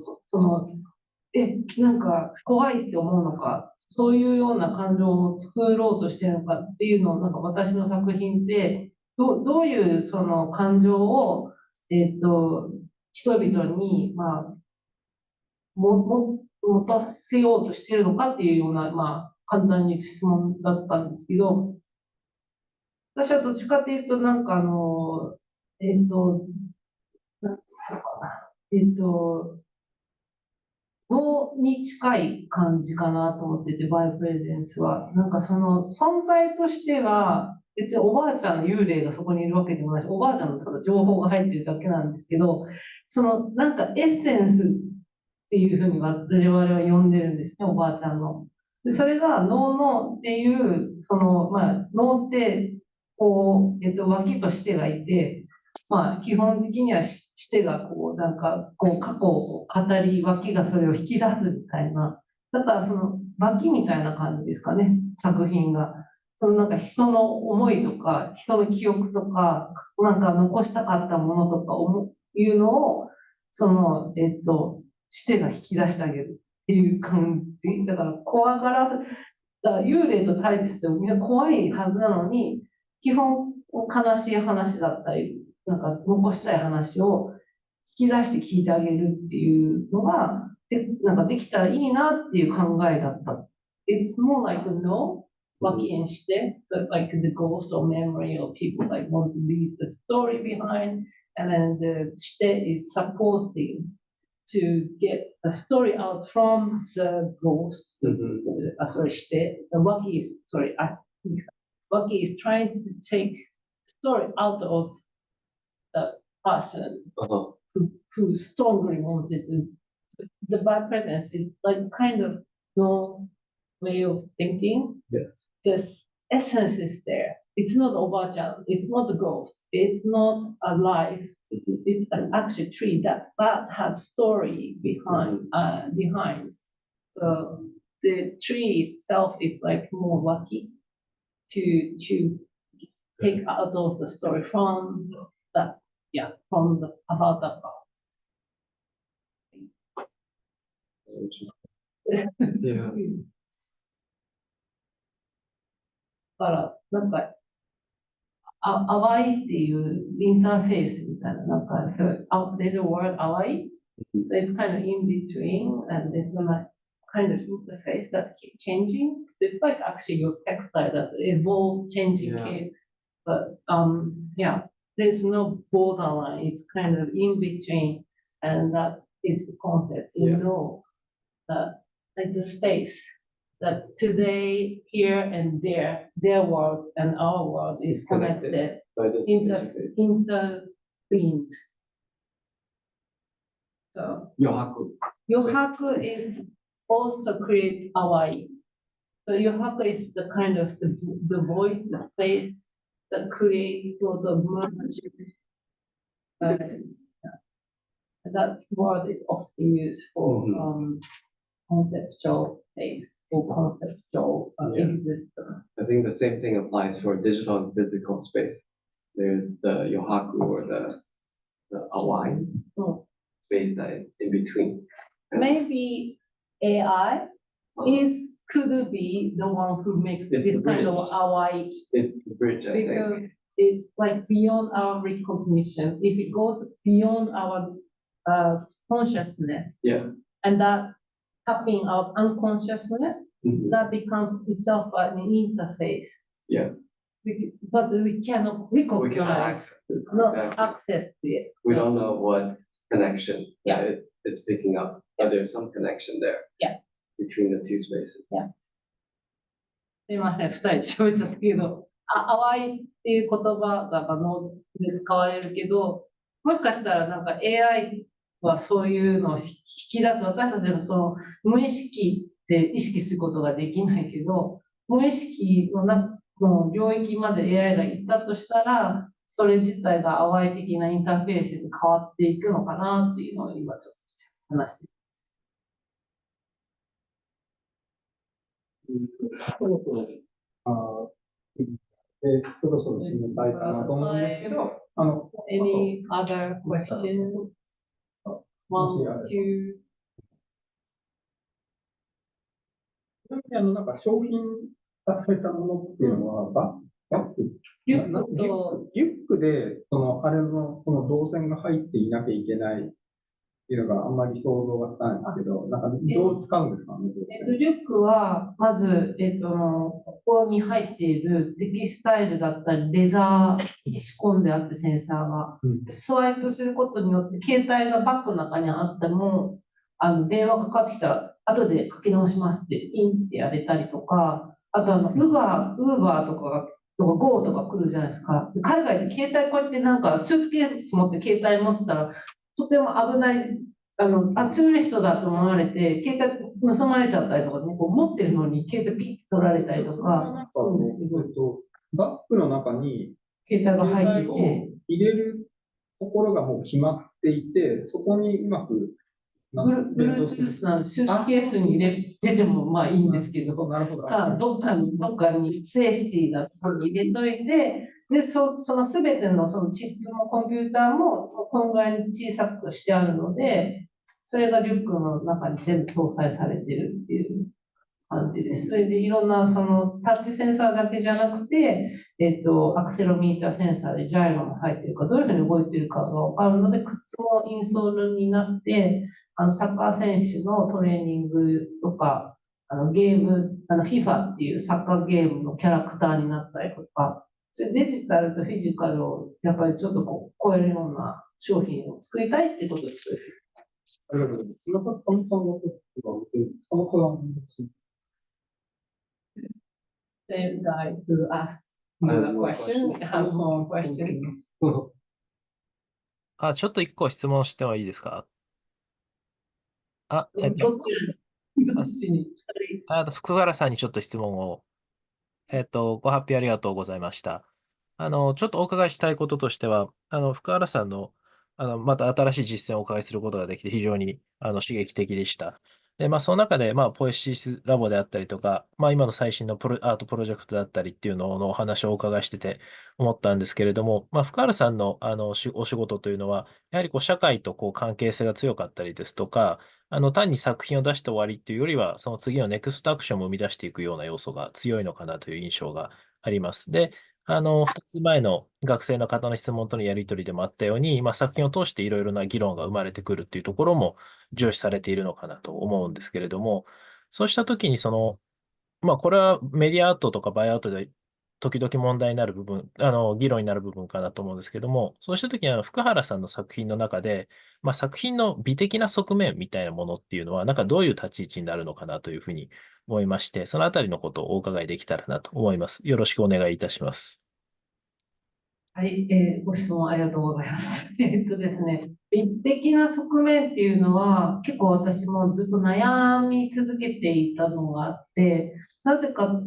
[SPEAKER 2] なんか怖いって思うのか、そういうような感情を作ろうとしてるのかっていうのを、なんか私の作品で、どういうその感情を、人々に、持たせようとしているのかっていうような、簡単に言うと質問だったんですけど、私はどっちかというと、なんかなんていうのかな、脳に近い感じかなと思ってて、バイオプレゼンスは。なんかその存在としては、
[SPEAKER 6] 別におばあちゃんの幽霊がそこにいるわけでもないし、おばあちゃんのただ情報が入ってるだけなんですけど、そのなんかエッセンスっていうふうに我々は呼んでるんですね、おばあちゃんの。でそれが脳っていう、脳って、こう、脇としてがいて、基本的にはしてがこう、なんか、こう、過去を語り、脇がそれを引き出すみたいな。だからその脇みたいな感じですかね、作品が。そのなんか人の思いとか、人の記憶とか、なんか残したかったものとかいうのを、してが引き出してあげるっていう感じ。だから怖がらず、だから幽霊と対峙してもみんな怖いはずなのに、基本悲しい話だったり、なんか残したい話を引き出して聞いてあげるっていうのが、なんかできたらいいなっていう考えだった。It's more like no, 脇にして、like the ghost or memory of people like want to leave the story behind, and then the して is supporting to get the story out from the ghost. Sorry, して the waki is sorry, waki is trying to take story out of the person who strongly wanted to. The bad presence is like kind of no way of thinking.
[SPEAKER 1] Yes.
[SPEAKER 6] This essence is there. It's not Oba-chan. It's not a ghost. It's not alive. It's an actual tree that has story behind. So the tree itself is like more lucky to take out of the story from that, from the about that past.
[SPEAKER 1] Yeah.
[SPEAKER 6] だから、なんか、淡いっていうインターフェースみたいな、なんか、there's a word 淡い It's kind of in between, and it's a kind of interface that keeps changing. It's like actually your textile that evolve, changing, but there's no borderline. It's kind of in between, and that is the concept. You know that like the space that today, here and there, their world and our world is connected,
[SPEAKER 1] By this
[SPEAKER 6] interlinked. So Yohaku is also create Hawaii. So Yohaku is the kind of the voice, the space that creates sort of merge. That word is often used for conceptual space or conceptual existence.
[SPEAKER 1] I think the same thing applies for digital and physical space. There's the Yohaku or the Awai space that is in between.
[SPEAKER 6] Maybe AI could be the one who makes this kind of Hawaii.
[SPEAKER 1] It's the bridge, I
[SPEAKER 6] Because
[SPEAKER 1] think.
[SPEAKER 6] it's like beyond our recognition. If it goes beyond our consciousness, and that tapping our unconsciousness, that becomes itself an interface. But we cannot
[SPEAKER 1] We cannot
[SPEAKER 6] recognize,
[SPEAKER 1] access it.
[SPEAKER 6] not
[SPEAKER 1] Exactly.
[SPEAKER 6] access to it.
[SPEAKER 1] We don't know what connection it's picking up, but there's some connection there. Between the two spaces.
[SPEAKER 6] すいません、二人で喋っちゃったけど、淡いっていう言葉が脳で使われるけど、もしかしたらなんか AI はそういうのを引き出す、私たちのその無意識って意識することができないけど、無意識の領域まで AI が行ったとしたら、それ自体が淡い的なインターフェースに変わっていくのかなっていうのを今ちょっと話して。
[SPEAKER 3] そろそろ締めたいかなと思うんですけど、
[SPEAKER 6] Any other questions? One, two.
[SPEAKER 3] ちなみになんか商品化されたものっていうのは、バッグ
[SPEAKER 6] リュック
[SPEAKER 3] で、あれの、この動線が入っていなきゃいけないっていうのがあんまり想像がつかないんですけど、なんかどう使うんですかね。
[SPEAKER 6] リュックは、まず、ここに入っているテキスタイルだったり、レザーに仕込んであってセンサーが、スワイプすることによって、携帯がバッグの中にあっても、電話かかってきたら、後でかけ直しますって、ピンってやれたりとか、あとウーバーとかがとか GO とか来るじゃないですか。海外って携帯こうやってなんかスーツケース持って携帯持ってたら、とても危ない、ツーリストだと思われて、携帯盗まれちゃったりとかね、こう持ってるのに携帯ピッて取られたりとか、するんですけど、
[SPEAKER 3] バッグの中に
[SPEAKER 6] 携帯が入って
[SPEAKER 3] 携帯を
[SPEAKER 6] て、
[SPEAKER 3] 入れるところがもう決まっていて、そこにうまく連動する。
[SPEAKER 6] Bluetooth なので、スーツケースに入れててもまあいいんですけど、
[SPEAKER 3] なるほど。
[SPEAKER 6] どっかにセーフティーなところに入れといて、で、そのすべてのそのチップもコンピューターもこのぐらいに小さくしてあるので、それがリュックの中に全部搭載されてるっていう感じです。それでいろんなそのタッチセンサーだけじゃなくて、アクセロミーターセンサーでジャイロも入ってるか、どういうふうに動いてるかがわかるので、靴のインソールになって、サッカー選手のトレーニングとか、ゲーム、FIFA っていうサッカーゲームのキャラクターになったりとか、デジタルとフィジカルをやっぱりちょっとこう超えるような商品を作りたいってことです。
[SPEAKER 3] ありがとうございます。中上さんのことがその方なんですね。
[SPEAKER 6] Same guy who asked you a question, has one question.
[SPEAKER 4] ちょっと一個質問してもいいですか？あ、
[SPEAKER 6] どっちどっちに
[SPEAKER 4] 福原さんにちょっと質問を。ご発表ありがとうございました。ちょっとお伺いしたいこととしては、福原さんの、また新しい実践をお伺いすることができて、非常に、刺激的でした。で、その中で、ポエシスラボであったりとか、今の最新のアートプロジェクトだったりっていうののお話をお伺いしてて思ったんですけれども、福原さんの、お仕事というのは、やはり社会と関係性が強かったりですとか、単に作品を出して終わりっていうよりは、その次のネクストアクションも生み出していくような要素が強いのかなという印象があります。で、二つ前の学生の方の質問とのやり取りでもあったように、作品を通していろいろな議論が生まれてくるっていうところも重視されているのかなと思うんですけれども、そうしたときにこれはメディアアートとかバイアウトで時々問題になる部分、議論になる部分かなと思うんですけども、そうしたときに福原さんの作品の中で、作品の美的な側面みたいなものっていうのは、なんかどういう立ち位置になるのかなというふうに思いまして、そのあたりのことをお伺いできたらなと思います。よろしくお願いいたします。
[SPEAKER 6] はい、ご質問ありがとうございます。ですね、美的な側面っていうのは、結構私もずっと悩み続けていたのがあって、なぜか、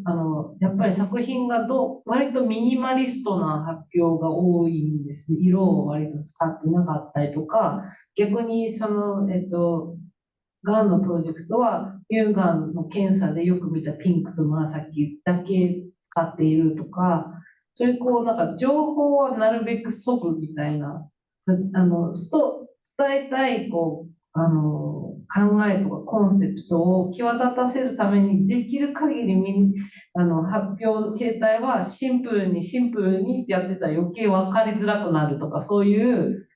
[SPEAKER 6] やっぱり作品が割とミニマリストな発表が多いんですね。色を割と使ってなかったりとか、逆にがんのプロジェクトは、乳がんの検査でよく見たピンクと紫だけ使っているとか、そういうなんか情報はなるべくそぐみたいな、伝えたい考えとかコンセプトを際立たせるためにできる限り発表形態はシンプルにってやってたら余計分かりづらくなるとか、そういう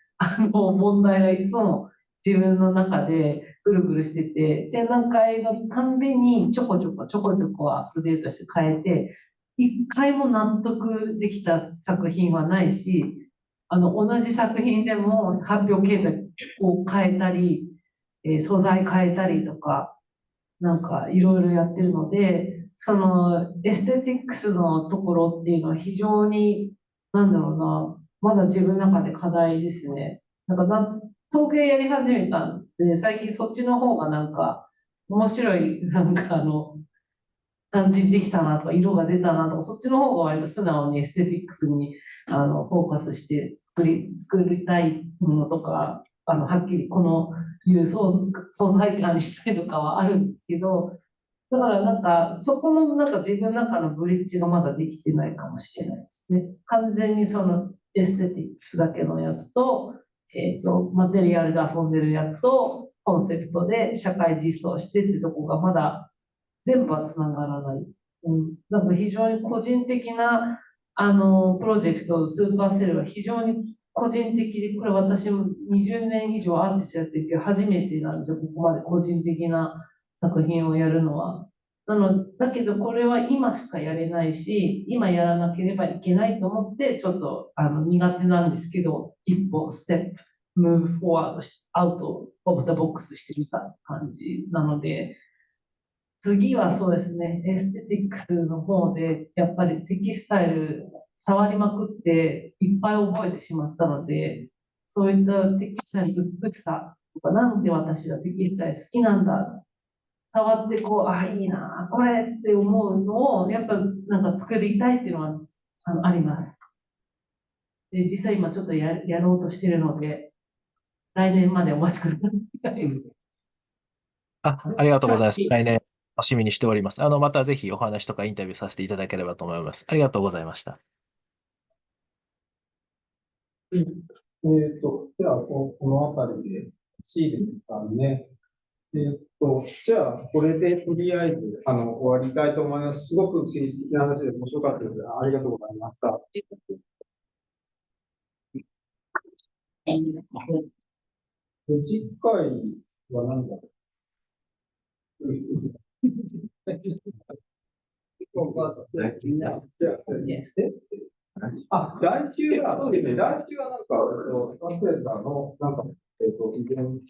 [SPEAKER 6] 問題がいつも自分の中でぐるぐるしてて、展覧会のたんびにちょこちょこアップデートして変えて、一回も納得できた作品はないし、同じ作品でも発表形態を変えたり、素材変えたりとか、なんかいろいろやってるので、そのエステティックスのところっていうのは非常に、なんだろうな、まだ自分の中で課題ですね。陶芸やり始めたんで、最近そっちの方がなんか面白い、感じできたなとか、色が出たなとか、そっちの方が割と素直にエステティックスにフォーカスして作りたいものとか、はっきりこのいう素材感にしたいとかはあるんですけど、だからなんか、そこのなんか自分の中のブリッジがまだできてないかもしれないですね。完全にそのエステティックスだけのやつと、マテリアルで遊んでるやつと、コンセプトで社会実装してってとこがまだ全部はつながらない。なんか非常に個人的な、プロジェクト、スーパーセルは非常に個人的で、これ私も20年以上アーティストやってるけど、初めてなんですよ、ここまで個人的な作品をやるのは。だけどこれは今しかやれないし、今やらなければいけないと思って、ちょっと苦手なんですけど、一歩ステップ、ムーブフォワードし、アウトオブザボックスしてみた感じなので、次はそうですね、エステティックスの方で、やっぱりテキスタイル触りまくっていっぱい覚えてしまったので、そういったテキスタイルの美しさとか、なんで私はテキスタイル好きなんだ、触ってこう、あ、いいな、これって思うのを、やっぱなんか作りたいっていうのはあります。で、実際今ちょっとやろうとしてるので、来年までお待ちください。
[SPEAKER 4] ありがとうございます。来年楽しみにしております。またぜひお話とかインタビューさせていただければと思います。ありがとうございました。
[SPEAKER 3] じゃあ、この辺りで、いいですかね。じゃあ、これでとりあえず、終わりたいと思います。すごく政治的な話で面白かったです。ありがとうございました。で次回は何だろう。あ、来週は、そうですね、来週はなんか、ワセダの、なんか、イベン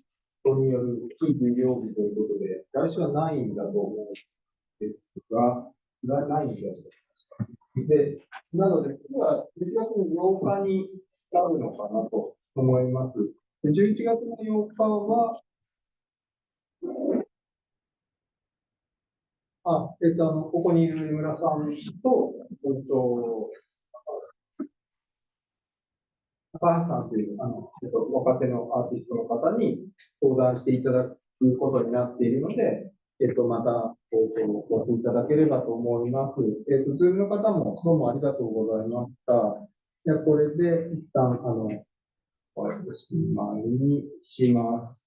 [SPEAKER 3] トによる非授業日ということで、来週はないんだと思うんですが、ないんですか。で、なので、次は11月の8日になるのかなと思います。で11月の8日は、ここにいる井村さんと、高橋さんという、若手のアーティストの方に相談していただくことになっているので、また、お待ちいただければと思います。ズームの方もどうもありがとうございました。じゃあ、これで一旦、おしまいにします。